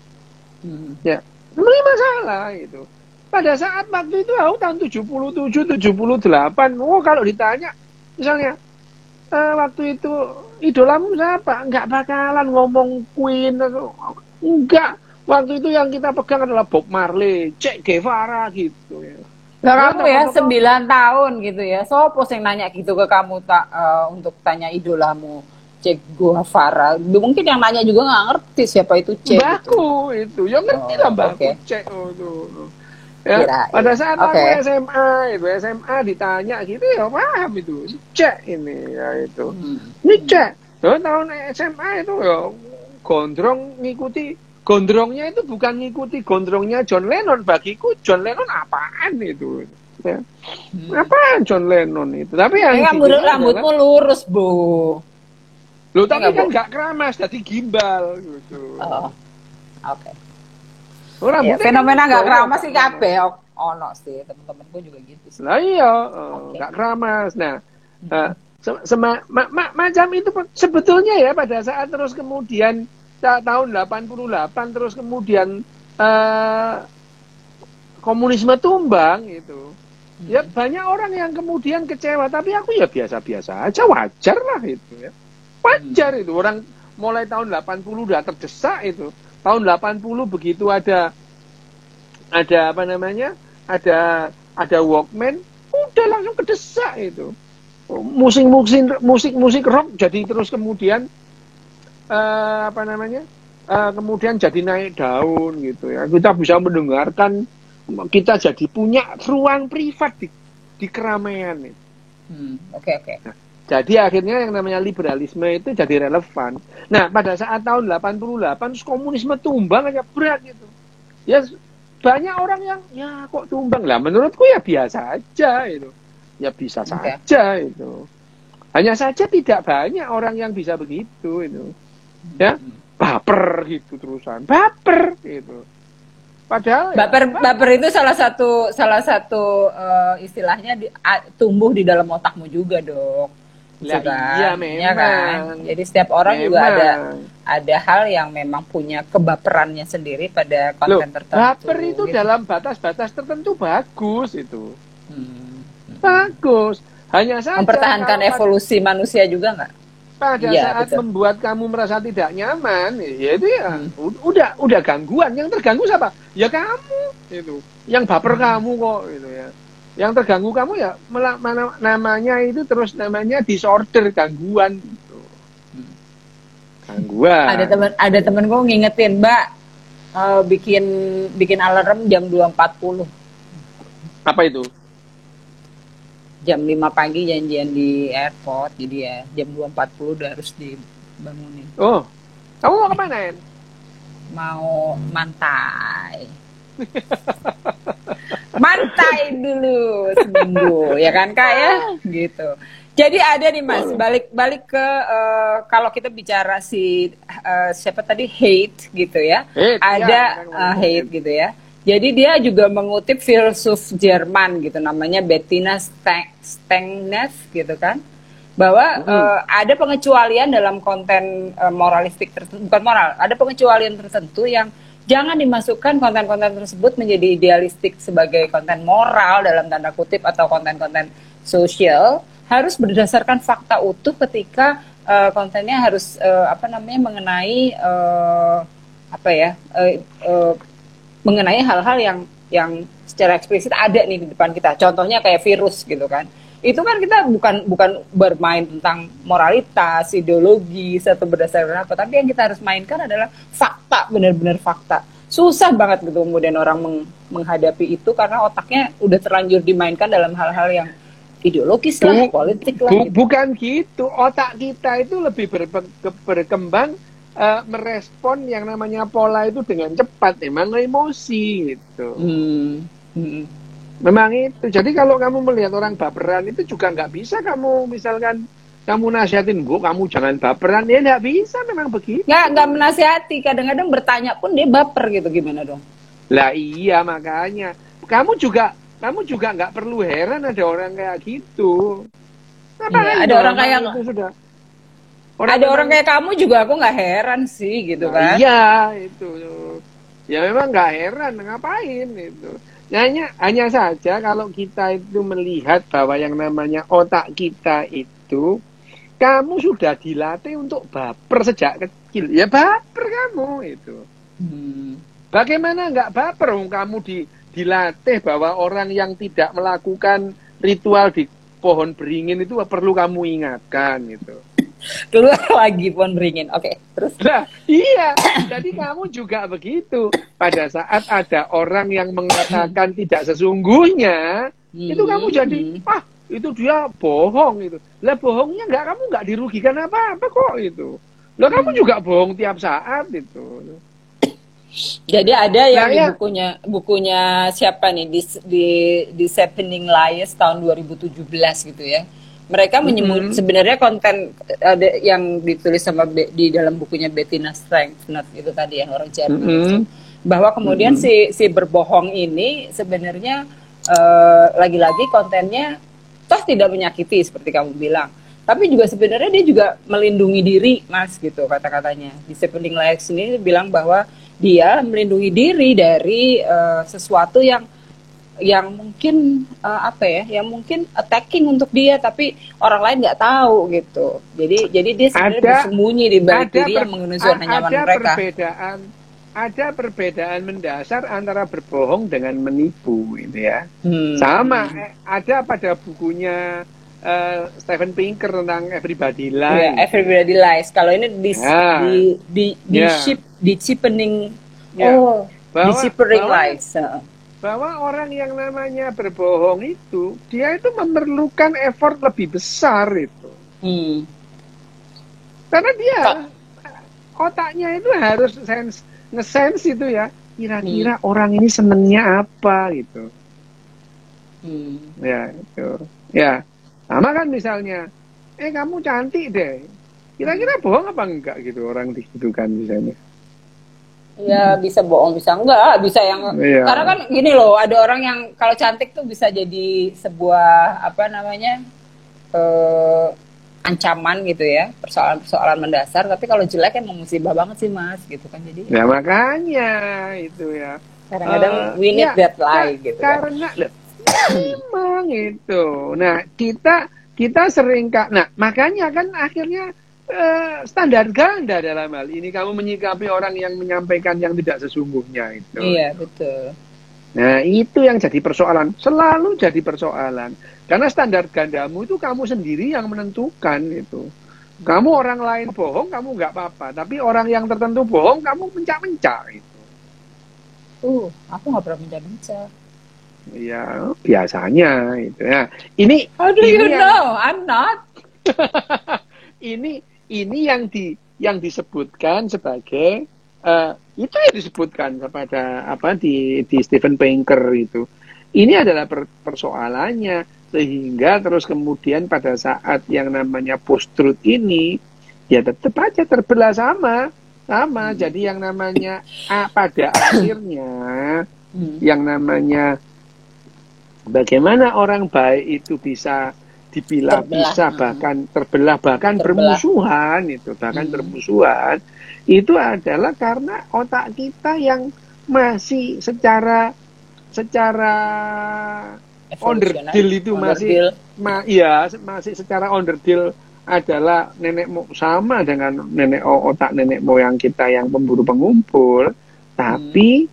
S2: Ya, menemui masalah itu. Pada saat waktu itu aku tahun 77, 78, kalau ditanya misalnya waktu itu idolamu siapa? Enggak bakalan ngomong Queen atau enggak. Waktu itu yang kita pegang adalah Bob Marley, Che Guevara gitu ya.
S1: Nah, kamu ya 9 tahun gitu ya. Sopo sing nanya gitu ke kamu untuk tanya idolamu Che Guevara. Mungkin yang nanya juga nggak ngerti siapa itu Che.
S2: Mbakku itu. Ya ngerti lah mbakku Che itu. Ya, pada saat aku SMA ditanya gitu ya paham itu. Che ini ya itu. Ini Che. Tahun SMA itu ya gondrong ngikuti. Gondrongnya itu bukan ngikuti gondrongnya John Lennon. Bagiku John Lennon apaan itu ya. Apaan John Lennon itu. Tapi yang
S1: rambutmu lurus, Bu.
S2: Loh, tapi kan gak keramas, jadi gimbal gitu.
S1: Oke.
S2: Ya,
S1: fenomena gak keramas sih kabeh ono sih, temen-temenku juga gitu sih.
S2: Lah iya, gak keramas. Nah, macam itu sebetulnya ya pada saat terus kemudian tahun 88 terus kemudian komunisme tumbang itu. Ya banyak orang yang kemudian kecewa, tapi aku ya biasa-biasa aja, wajar lah itu ya. Wajar itu, orang mulai tahun 80 udah terdesak itu. Tahun 80 begitu ada apa namanya? Ada Walkman, udah langsung kedesak itu. Musik rock jadi terus kemudian apa namanya? Kemudian jadi naik daun gitu ya. Kita bisa mendengarkan, kita jadi punya ruang privat di keramaian itu.
S1: Oke.
S2: Jadi akhirnya yang namanya liberalisme itu jadi relevan. Nah, pada saat tahun 88 terus komunisme tumbang aja berat gitu. Ya banyak orang yang ya kok tumbang lah. Menurutku ya biasa aja itu. Ya bisa saja itu. Hanya saja tidak banyak orang yang bisa begitu itu. Ya, baper gitu terusan. Baper gitu. Padahal
S1: baper itu salah satu istilahnya tumbuh di dalam otakmu juga, Dok.
S2: Lah, iya memang.
S1: Ya kan? Jadi setiap orang juga ada hal yang memang punya kebaperannya sendiri pada konten tertentu.
S2: Baper itu gitu. Dalam batas-batas tertentu bagus itu. Bagus. Hanya saja
S1: mempertahankan evolusi manusia juga nggak?
S2: Pada saat betul. Membuat kamu merasa tidak nyaman, ya itu ya udah gangguan. Yang terganggu siapa? Ya kamu itu. Yang baper kamu kok itu ya. Yang terganggu kamu ya namanya itu terus namanya disorder, gangguan gitu. Gangguan.
S1: Ada temen gue ngingetin, Mbak, bikin alarm jam 2.40.
S2: Apa itu?
S1: Jam 5 pagi janjian di airport, jadi ya jam 2.40 udah harus dibangunin.
S2: Oh, kamu mau kemana?
S1: Mau mantai. Mantai dulu seminggu, ya kan Kak ya, gitu. Jadi ada nih Mas, balik ke kalau kita bicara siapa tadi hate gitu ya, ada hate gitu ya. Jadi dia juga mengutip filsuf Jerman gitu, namanya Bettina Stengnes gitu kan, bahwa ada pengecualian dalam konten moralistik tertentu, bukan moral, ada pengecualian tertentu yang jangan dimasukkan konten-konten tersebut menjadi idealistik sebagai konten moral dalam tanda kutip atau konten-konten sosial, harus berdasarkan fakta utuh ketika kontennya harus mengenai mengenai hal-hal yang secara eksplisit ada nih di depan kita. Contohnya kayak virus gitu kan. Itu kan kita bukan bermain tentang moralitas, ideologi atau berdasarkan apa, tapi yang kita harus mainkan adalah fakta, benar-benar fakta. Susah banget gitu kemudian orang menghadapi itu karena otaknya udah terlanjur dimainkan dalam hal-hal yang ideologis lah, politik lah.
S2: Gitu. Bukan gitu, otak kita itu lebih berkembang merespon yang namanya pola itu dengan cepat, emang emosi gitu. Memang itu. Jadi kalau kamu melihat orang baperan itu juga nggak bisa kamu misalkan kamu nasihatin, Bu, kamu jangan baperan. Ya nggak bisa, memang begitu.
S1: Nggak menasihati. Kadang-kadang bertanya pun dia baper gitu, gimana dong?
S2: Lah iya makanya. Kamu juga nggak perlu heran ada orang kayak gitu.
S1: Iya, ada orang kayak itu sudah. Ada orang kayak kamu juga aku nggak heran sih gitu kan?
S2: Iya itu. Ya memang nggak heran, ngapain itu. Hanya saja kalau kita itu melihat bahwa yang namanya otak kita itu, kamu sudah dilatih untuk baper sejak kecil. Ya baper kamu itu. Bagaimana nggak baper? Kamu dilatih bahwa orang yang tidak melakukan ritual di pohon beringin itu perlu kamu ingatkan gitu.
S1: Keluar lagi pohon beringin. Oke, terus.
S2: Nah, iya. Jadi kamu juga begitu. Pada saat ada orang yang mengatakan tidak sesungguhnya, itu kamu jadi, itu dia bohong itu. Lah bohongnya kamu nggak dirugikan apa-apa kok itu. Lah kamu juga bohong tiap saat itu.
S1: Jadi ada yang di bukunya siapa nih di Sepening Lies tahun 2017 gitu ya. Mereka menyebut sebenarnya konten ada yang ditulis sama di dalam bukunya Bettina Stengnes itu tadi yang orang Jerman itu, bahwa kemudian si berbohong ini sebenarnya lagi-lagi kontennya toh tidak menyakiti seperti kamu bilang, tapi juga sebenarnya dia juga melindungi diri Mas gitu kata-katanya. Di Sepening Lies ini bilang bahwa dia melindungi diri dari sesuatu yang mungkin yang mungkin attacking untuk dia tapi orang lain nggak tahu gitu. Jadi dia sebenarnya bersembunyi di balik diri yang mengenusur hanya mereka.
S2: Ada perbedaan mendasar antara berbohong dengan menipu gitu ya. Sama ada pada bukunya Steven Pinker tentang Everybody Lies.
S1: Yeah, Everybody Lies. Kalau ini di cheapening lies.
S2: Bahwa orang yang namanya berbohong itu, dia itu memerlukan effort lebih besar itu.
S1: Hmm.
S2: Karena dia
S1: Kak.
S2: otaknya itu harus nge-sense itu ya. Kira-kira orang ini senengnya apa gitu. Ya, itu. Ya. Sama kan misalnya, kamu cantik deh. Kira-kira bohong apa enggak gitu orang digitukan misalnya.
S1: Ya bisa bohong, bisa enggak, bisa yang
S2: Iya.
S1: karena kan gini loh, ada orang yang kalau cantik tuh bisa jadi sebuah apa namanya ancaman gitu ya, persoalan-persoalan mendasar. Tapi kalau jelek emang musibah banget sih Mas, gitu kan. Jadi
S2: Ya makanya itu ya.
S1: kadang-kadang we need
S2: Ya
S1: that lie gitu kan.
S2: karena memang itu. Nah kita sering nah makanya kan akhirnya standar ganda dalam hal ini kamu menyikapi orang yang menyampaikan yang tidak sesungguhnya itu.
S1: Iya betul.
S2: Nah itu yang jadi persoalan, selalu jadi persoalan. Karena standar gandamu itu kamu sendiri yang menentukan itu. Kamu orang lain bohong, kamu nggak apa-apa. Tapi orang yang tertentu bohong, kamu mencak-mencak itu.
S1: Aku nggak pernah menca-menca.
S2: Ya biasanya itu ya. Ini
S1: How do you know? I'm not.
S2: ini yang disebutkan sebagai itu yang disebutkan kepada di Steven Pinker itu. Ini adalah persoalannya sehingga terus kemudian pada saat yang namanya post truth ini ya tetap aja terbelah sama. Jadi yang namanya pada akhirnya yang namanya bagaimana orang baik itu bisa dipilah-pisah, bahkan terbelah, bermusuhan itu, bermusuhan itu adalah karena otak kita yang masih secara onderdil itu masih secara onderdil adalah sama dengan otak nenek moyang kita yang pemburu pengumpul, tapi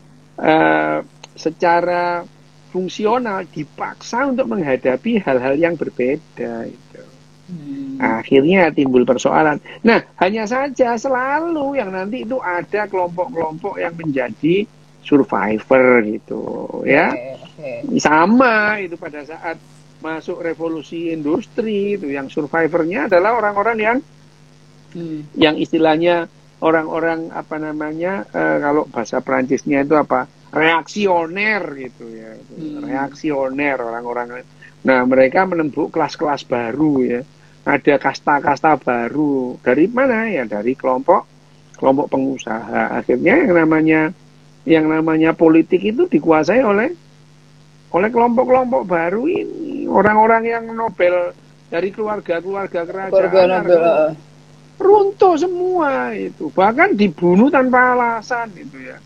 S2: secara fungsional dipaksa untuk menghadapi hal-hal yang berbeda itu. Akhirnya timbul persoalan. Nah, hanya saja selalu yang nanti itu ada kelompok-kelompok yang menjadi survivor gitu, ya. Sama itu pada saat masuk revolusi industri itu yang survivornya adalah orang-orang yang istilahnya orang-orang kalau bahasa Perancisnya itu reaksioner gitu ya, reaksioner orang-orang. Nah mereka menembuk kelas-kelas baru ya, ada kasta-kasta baru dari mana ya, dari kelompok pengusaha. Akhirnya yang namanya politik itu dikuasai oleh kelompok-kelompok baru ini, orang-orang yang Nobel dari keluarga kerajaan runtuh semua itu, bahkan dibunuh tanpa alasan itu ya.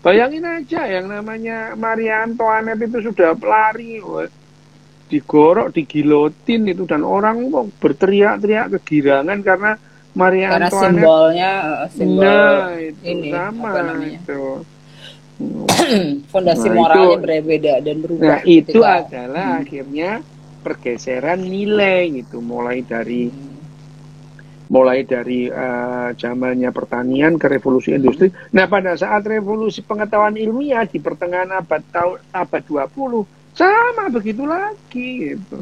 S2: Bayangin aja yang namanya Marie Antoinette itu sudah lari, digorok, digilotin itu, dan orang kok berteriak-teriak kegirangan karena Marie Antoinette.
S1: Simbol
S2: itu
S1: ini
S2: sama itu.
S1: Fondasi moralnya berbeda dan berubah.
S2: Nah itu adalah akhirnya pergeseran nilai gitu, mulai dari zamannya pertanian ke revolusi industri. Nah, pada saat revolusi pengetahuan ilmiah di pertengahan abad 20 sama begitu lagi gitu.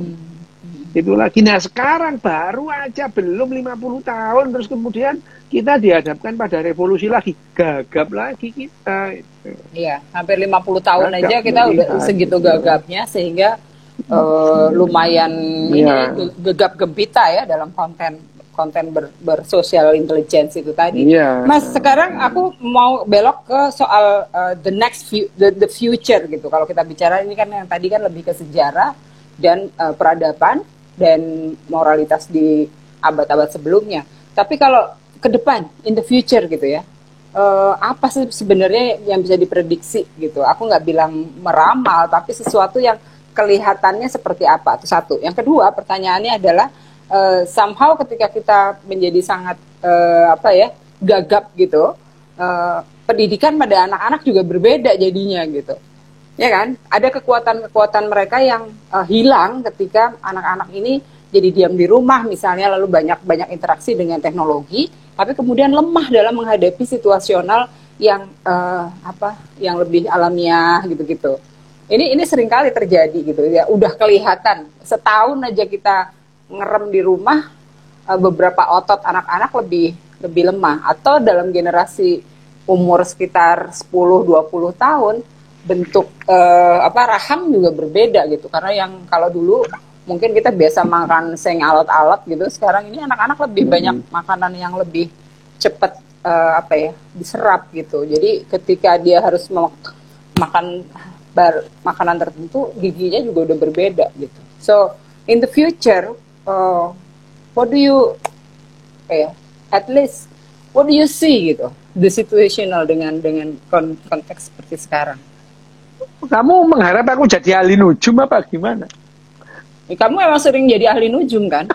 S2: Itu lagi. Nah, sekarang baru aja belum 50 tahun terus kemudian kita dihadapkan pada revolusi lagi, gagap lagi kita itu.
S1: Iya, hampir 50 tahun aja kita udah segitu gagapnya sehingga lumayan gegap gempita ya dalam konten bersosial intelligence itu tadi. Mas, sekarang aku mau belok ke soal the future gitu. Kalau kita bicara ini kan yang tadi kan lebih ke sejarah dan peradaban dan moralitas di abad-abad sebelumnya. Tapi kalau ke depan, in the future gitu ya, apa sih sebenarnya yang bisa diprediksi gitu? Aku nggak bilang meramal, tapi sesuatu yang kelihatannya seperti apa? Itu satu. Yang kedua, pertanyaannya adalah somehow ketika kita menjadi sangat gagap gitu, pendidikan pada anak-anak juga berbeda jadinya gitu, ya kan? Ada kekuatan mereka yang hilang ketika anak-anak ini jadi diam di rumah misalnya, lalu banyak interaksi dengan teknologi, tapi kemudian lemah dalam menghadapi situasional yang yang lebih alamiah gitu-gitu. Ini seringkali terjadi gitu ya, udah kelihatan setahun aja kita ngerem di rumah, beberapa otot anak-anak lebih lemah, atau dalam generasi umur sekitar 10-20 tahun bentuk raham juga berbeda gitu. Karena yang kalau dulu mungkin kita biasa makan seng alat-alat gitu, sekarang ini anak-anak lebih banyak makanan yang lebih cepat diserap gitu. Jadi ketika dia harus makan makanan tertentu, giginya juga udah berbeda gitu. So in the future, what do you at least what do you see gitu, the situational dengan konteks seperti sekarang?
S2: Kamu mengharap aku jadi ahli nujum apa gimana?
S1: Kamu emang sering jadi ahli nujum kan?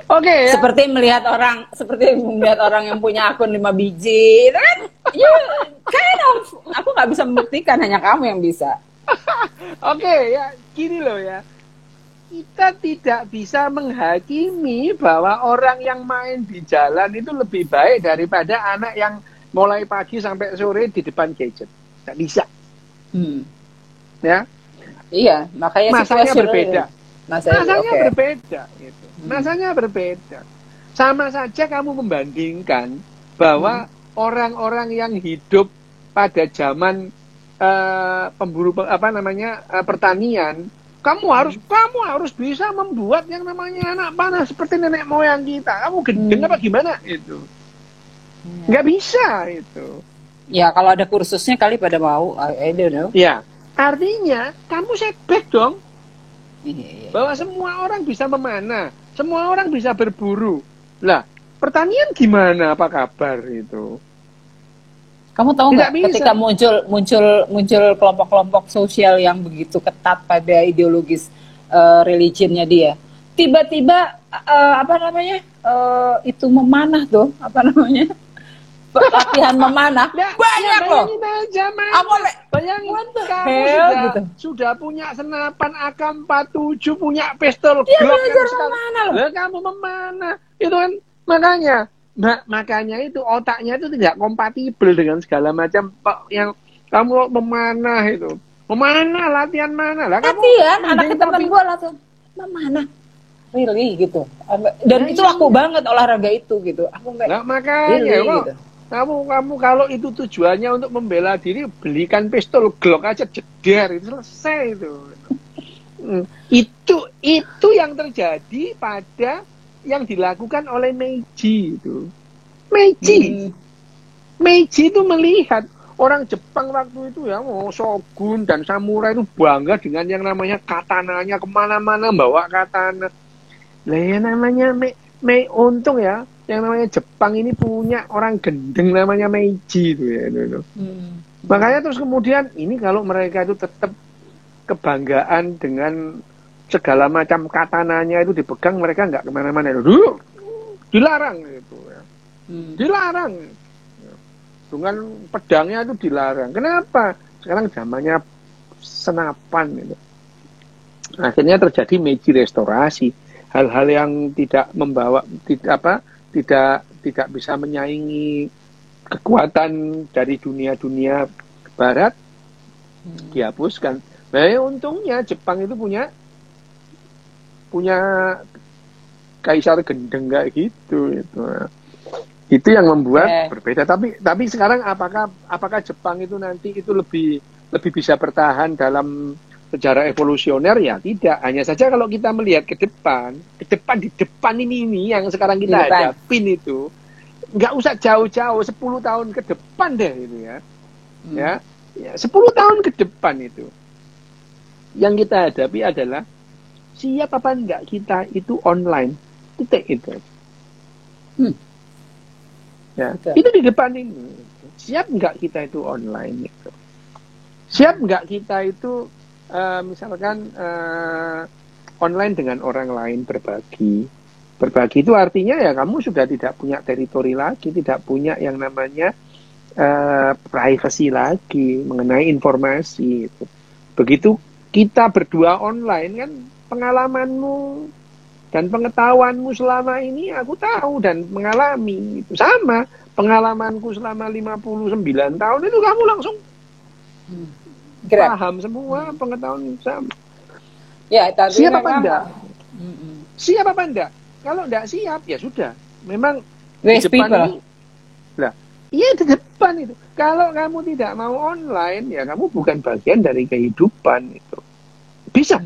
S2: Oke, ya.
S1: Seperti melihat orang yang punya akun 5 biji, itu kan? Aku nggak bisa membuktikan, hanya kamu yang bisa.
S2: Oke, ya gini loh ya. Kita tidak bisa menghakimi bahwa orang yang main di jalan itu lebih baik daripada anak yang mulai pagi sampai sore di depan gadget. Nggak bisa. Ya.
S1: Iya, makanya
S2: masanya berbeda.
S1: Masanya
S2: berbeda. Gitu. Masanya berbeda. Sama saja kamu membandingkan bahwa orang-orang yang hidup pada zaman pertanian, kamu harus bisa membuat yang namanya anak panah seperti nenek moyang kita. Kamu gendeng apa gimana itu? Nggak bisa itu.
S1: Ya kalau ada kursusnya kali pada mau, I don't know.
S2: Ya, artinya kamu setback dong. Bahwa semua orang bisa memanah, semua orang bisa berburu. Lah, pertanian gimana? Apa kabar itu?
S1: Kamu tahu nggak ketika muncul kelompok-kelompok sosial yang begitu ketat pada ideologis religionnya dia, tiba-tiba itu memanah tuh, latihan memanah banyak loh.
S2: Bayangin kamu sudah punya senapan AK-47, punya pistol Glock yang sekarang. Lah kamu memanah. Itu kan makanya itu otaknya itu tidak kompatibel dengan segala macam yang kamu memanah itu. Memanah, latihan mana? Lah kamu
S1: anak teman gue latihan memanah. Really gitu. Dan itu laku banget olahraga itu gitu. Aku
S2: enggak makanya gitu. Kamu kalau itu tujuannya untuk membela diri, belikan pistol Glock aja jeder, itu selesai itu. Itu yang terjadi pada yang dilakukan oleh Meiji itu. Meiji itu melihat orang Jepang waktu itu ya, shogun dan samurai itu bangga dengan yang namanya katananya, kemana-mana bawa katana. Lah ya namanya untung ya, yang namanya Jepang ini punya orang gendeng namanya Meiji itu ya. Makanya terus kemudian ini kalau mereka itu tetap kebanggaan dengan segala macam katananya itu dipegang, mereka nggak kemana-mana dulu, dilarang itu ya. Dilarang dengan pedangnya itu dilarang. Kenapa? Sekarang zamannya senapan itu. Akhirnya terjadi Meiji restorasi, hal-hal yang tidak bisa menyaingi kekuatan dari dunia barat dihapuskan. Nah, untungnya Jepang itu punya kaisar gendeng kayak gitu itu. Itu yang membuat berbeda. Tapi sekarang apakah Jepang itu nanti itu lebih bisa bertahan dalam sejarah evolusioner? Ya tidak. Hanya saja kalau kita melihat ke depan di depan ini yang sekarang kita hadapin itu nggak usah jauh-jauh, 10 tahun ke depan deh itu ya. Ya 10 tahun ke depan itu yang kita hadapi adalah siap apa enggak kita itu online. Titik itu. Ya, itu di depan ini. Siap enggak kita itu online itu? Siap enggak kita itu misalkan online dengan orang lain berbagi. Berbagi itu artinya ya kamu sudah tidak punya teritori lagi, tidak punya yang namanya privacy lagi mengenai informasi itu. Begitu kita berdua online kan, pengalamanmu dan pengetahuanmu selama ini aku tahu dan mengalami. Itu sama pengalamanku selama 59 tahun itu kamu langsung paham semua, pengetahuan sama.
S1: Ya, tapi
S2: siap apa enggak? Siap apa enggak? kalau nggak siap ya sudah. Memang di
S1: Waste
S2: depan
S1: people.
S2: ini, lah, iya di depan itu. Kalau kamu tidak mau online, ya kamu bukan bagian dari kehidupan itu. Bisa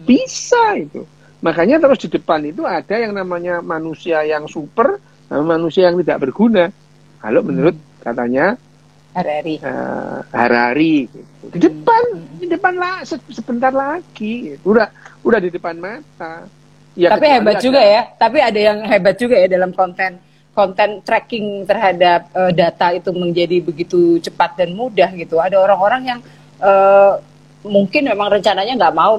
S2: itu. Makanya terus di depan itu ada yang namanya manusia yang super, manusia yang tidak berguna. Kalau menurut katanya
S1: Harari.
S2: Harari gitu. Di depan lah sebentar lagi gitu. Udah di depan mata. Ya,
S1: Tapi hebat juga ya. Tapi ada yang hebat juga ya dalam konten tracking terhadap data itu menjadi begitu cepat dan mudah gitu. Ada orang-orang yang mungkin memang rencananya nggak mau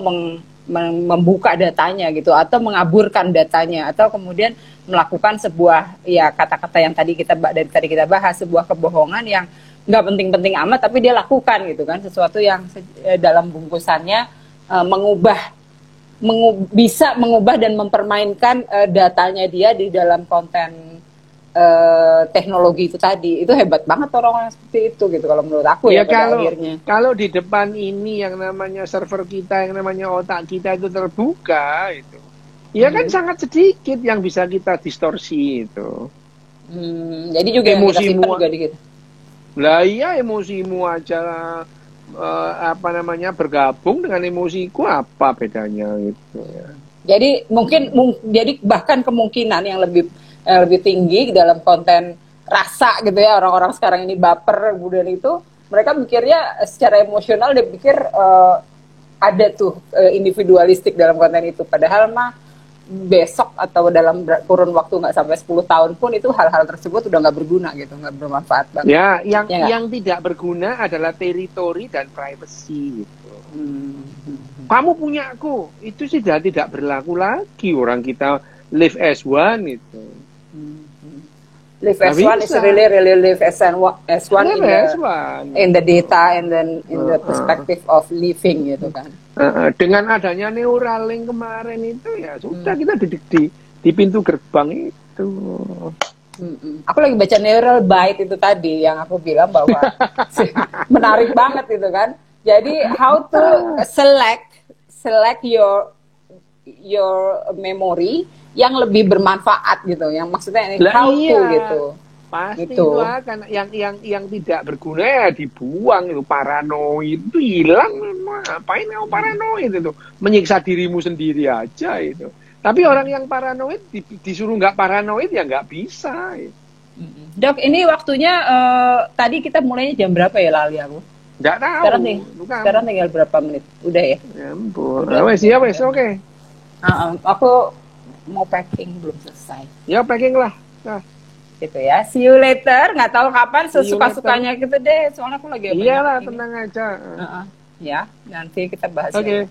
S1: membuka datanya gitu, atau mengaburkan datanya, atau kemudian melakukan sebuah, ya kata-kata yang tadi kita bahas, sebuah kebohongan yang nggak penting-penting amat, tapi dia lakukan gitu kan, sesuatu yang dalam bungkusannya bisa mengubah dan mempermainkan datanya dia di dalam konten teknologi itu tadi. Itu hebat banget orang-orang seperti itu gitu kalau menurut aku ya pada akhirnya.
S2: Kalau di depan ini yang namanya server kita, yang namanya otak kita itu terbuka itu, ya kan sangat sedikit yang bisa kita distorsi itu.
S1: Jadi juga yang kita simpan juga dikit.
S2: Lah iya, emosimu aja bergabung dengan emosiku, apa bedanya gitu ya.
S1: Jadi jadi bahkan kemungkinan yang lebih tinggi dalam konten rasa gitu ya, orang-orang sekarang ini baper kemudian itu mereka mikirnya secara emosional, dia pikir ada tuh individualistik dalam konten itu, padahal mah besok atau dalam kurun waktu nggak sampai 10 tahun pun itu hal-hal tersebut udah nggak berguna gitu, nggak bermanfaat banget.
S2: Ya, yang tidak berguna adalah teritori dan privacy gitu. Kamu punya aku, itu sudah tidak berlaku lagi. Orang kita live as one itu.
S1: Live as one is really live as one in the data and then in the perspective of living gitu kan.
S2: Dengan adanya Neuralink kemarin itu ya sudah, kita di pintu gerbang itu.
S1: Aku lagi baca Neural Byte itu tadi yang aku bilang bahwa menarik banget itu kan. Jadi how to select your memory yang lebih bermanfaat gitu, yang maksudnya ini how to gitu.
S2: Pasti gitu. Itu akan yang tidak berguna ya dibuang itu. Paranoid itu hilang, ngapain kamu paranoid itu? Menyiksa dirimu sendiri aja itu. Tapi orang yang paranoid disuruh nggak paranoid ya nggak bisa.
S1: Dok, ini waktunya tadi kita mulainya jam berapa ya, lali aku?
S2: Nggak tahu.
S1: Sekarang tinggal berapa menit? Udah ya?
S2: Ya ampun. Siap wes, oke.
S1: Aku mau packing, belum selesai.
S2: Ya packing lah. Nah.
S1: Gitu ya. See you later. Nggak tahu kapan, sesuka-sukanya gitu deh. Soalnya aku lagi
S2: iyalah, tenang aja.
S1: Ya, nanti kita bahas.
S2: Oke.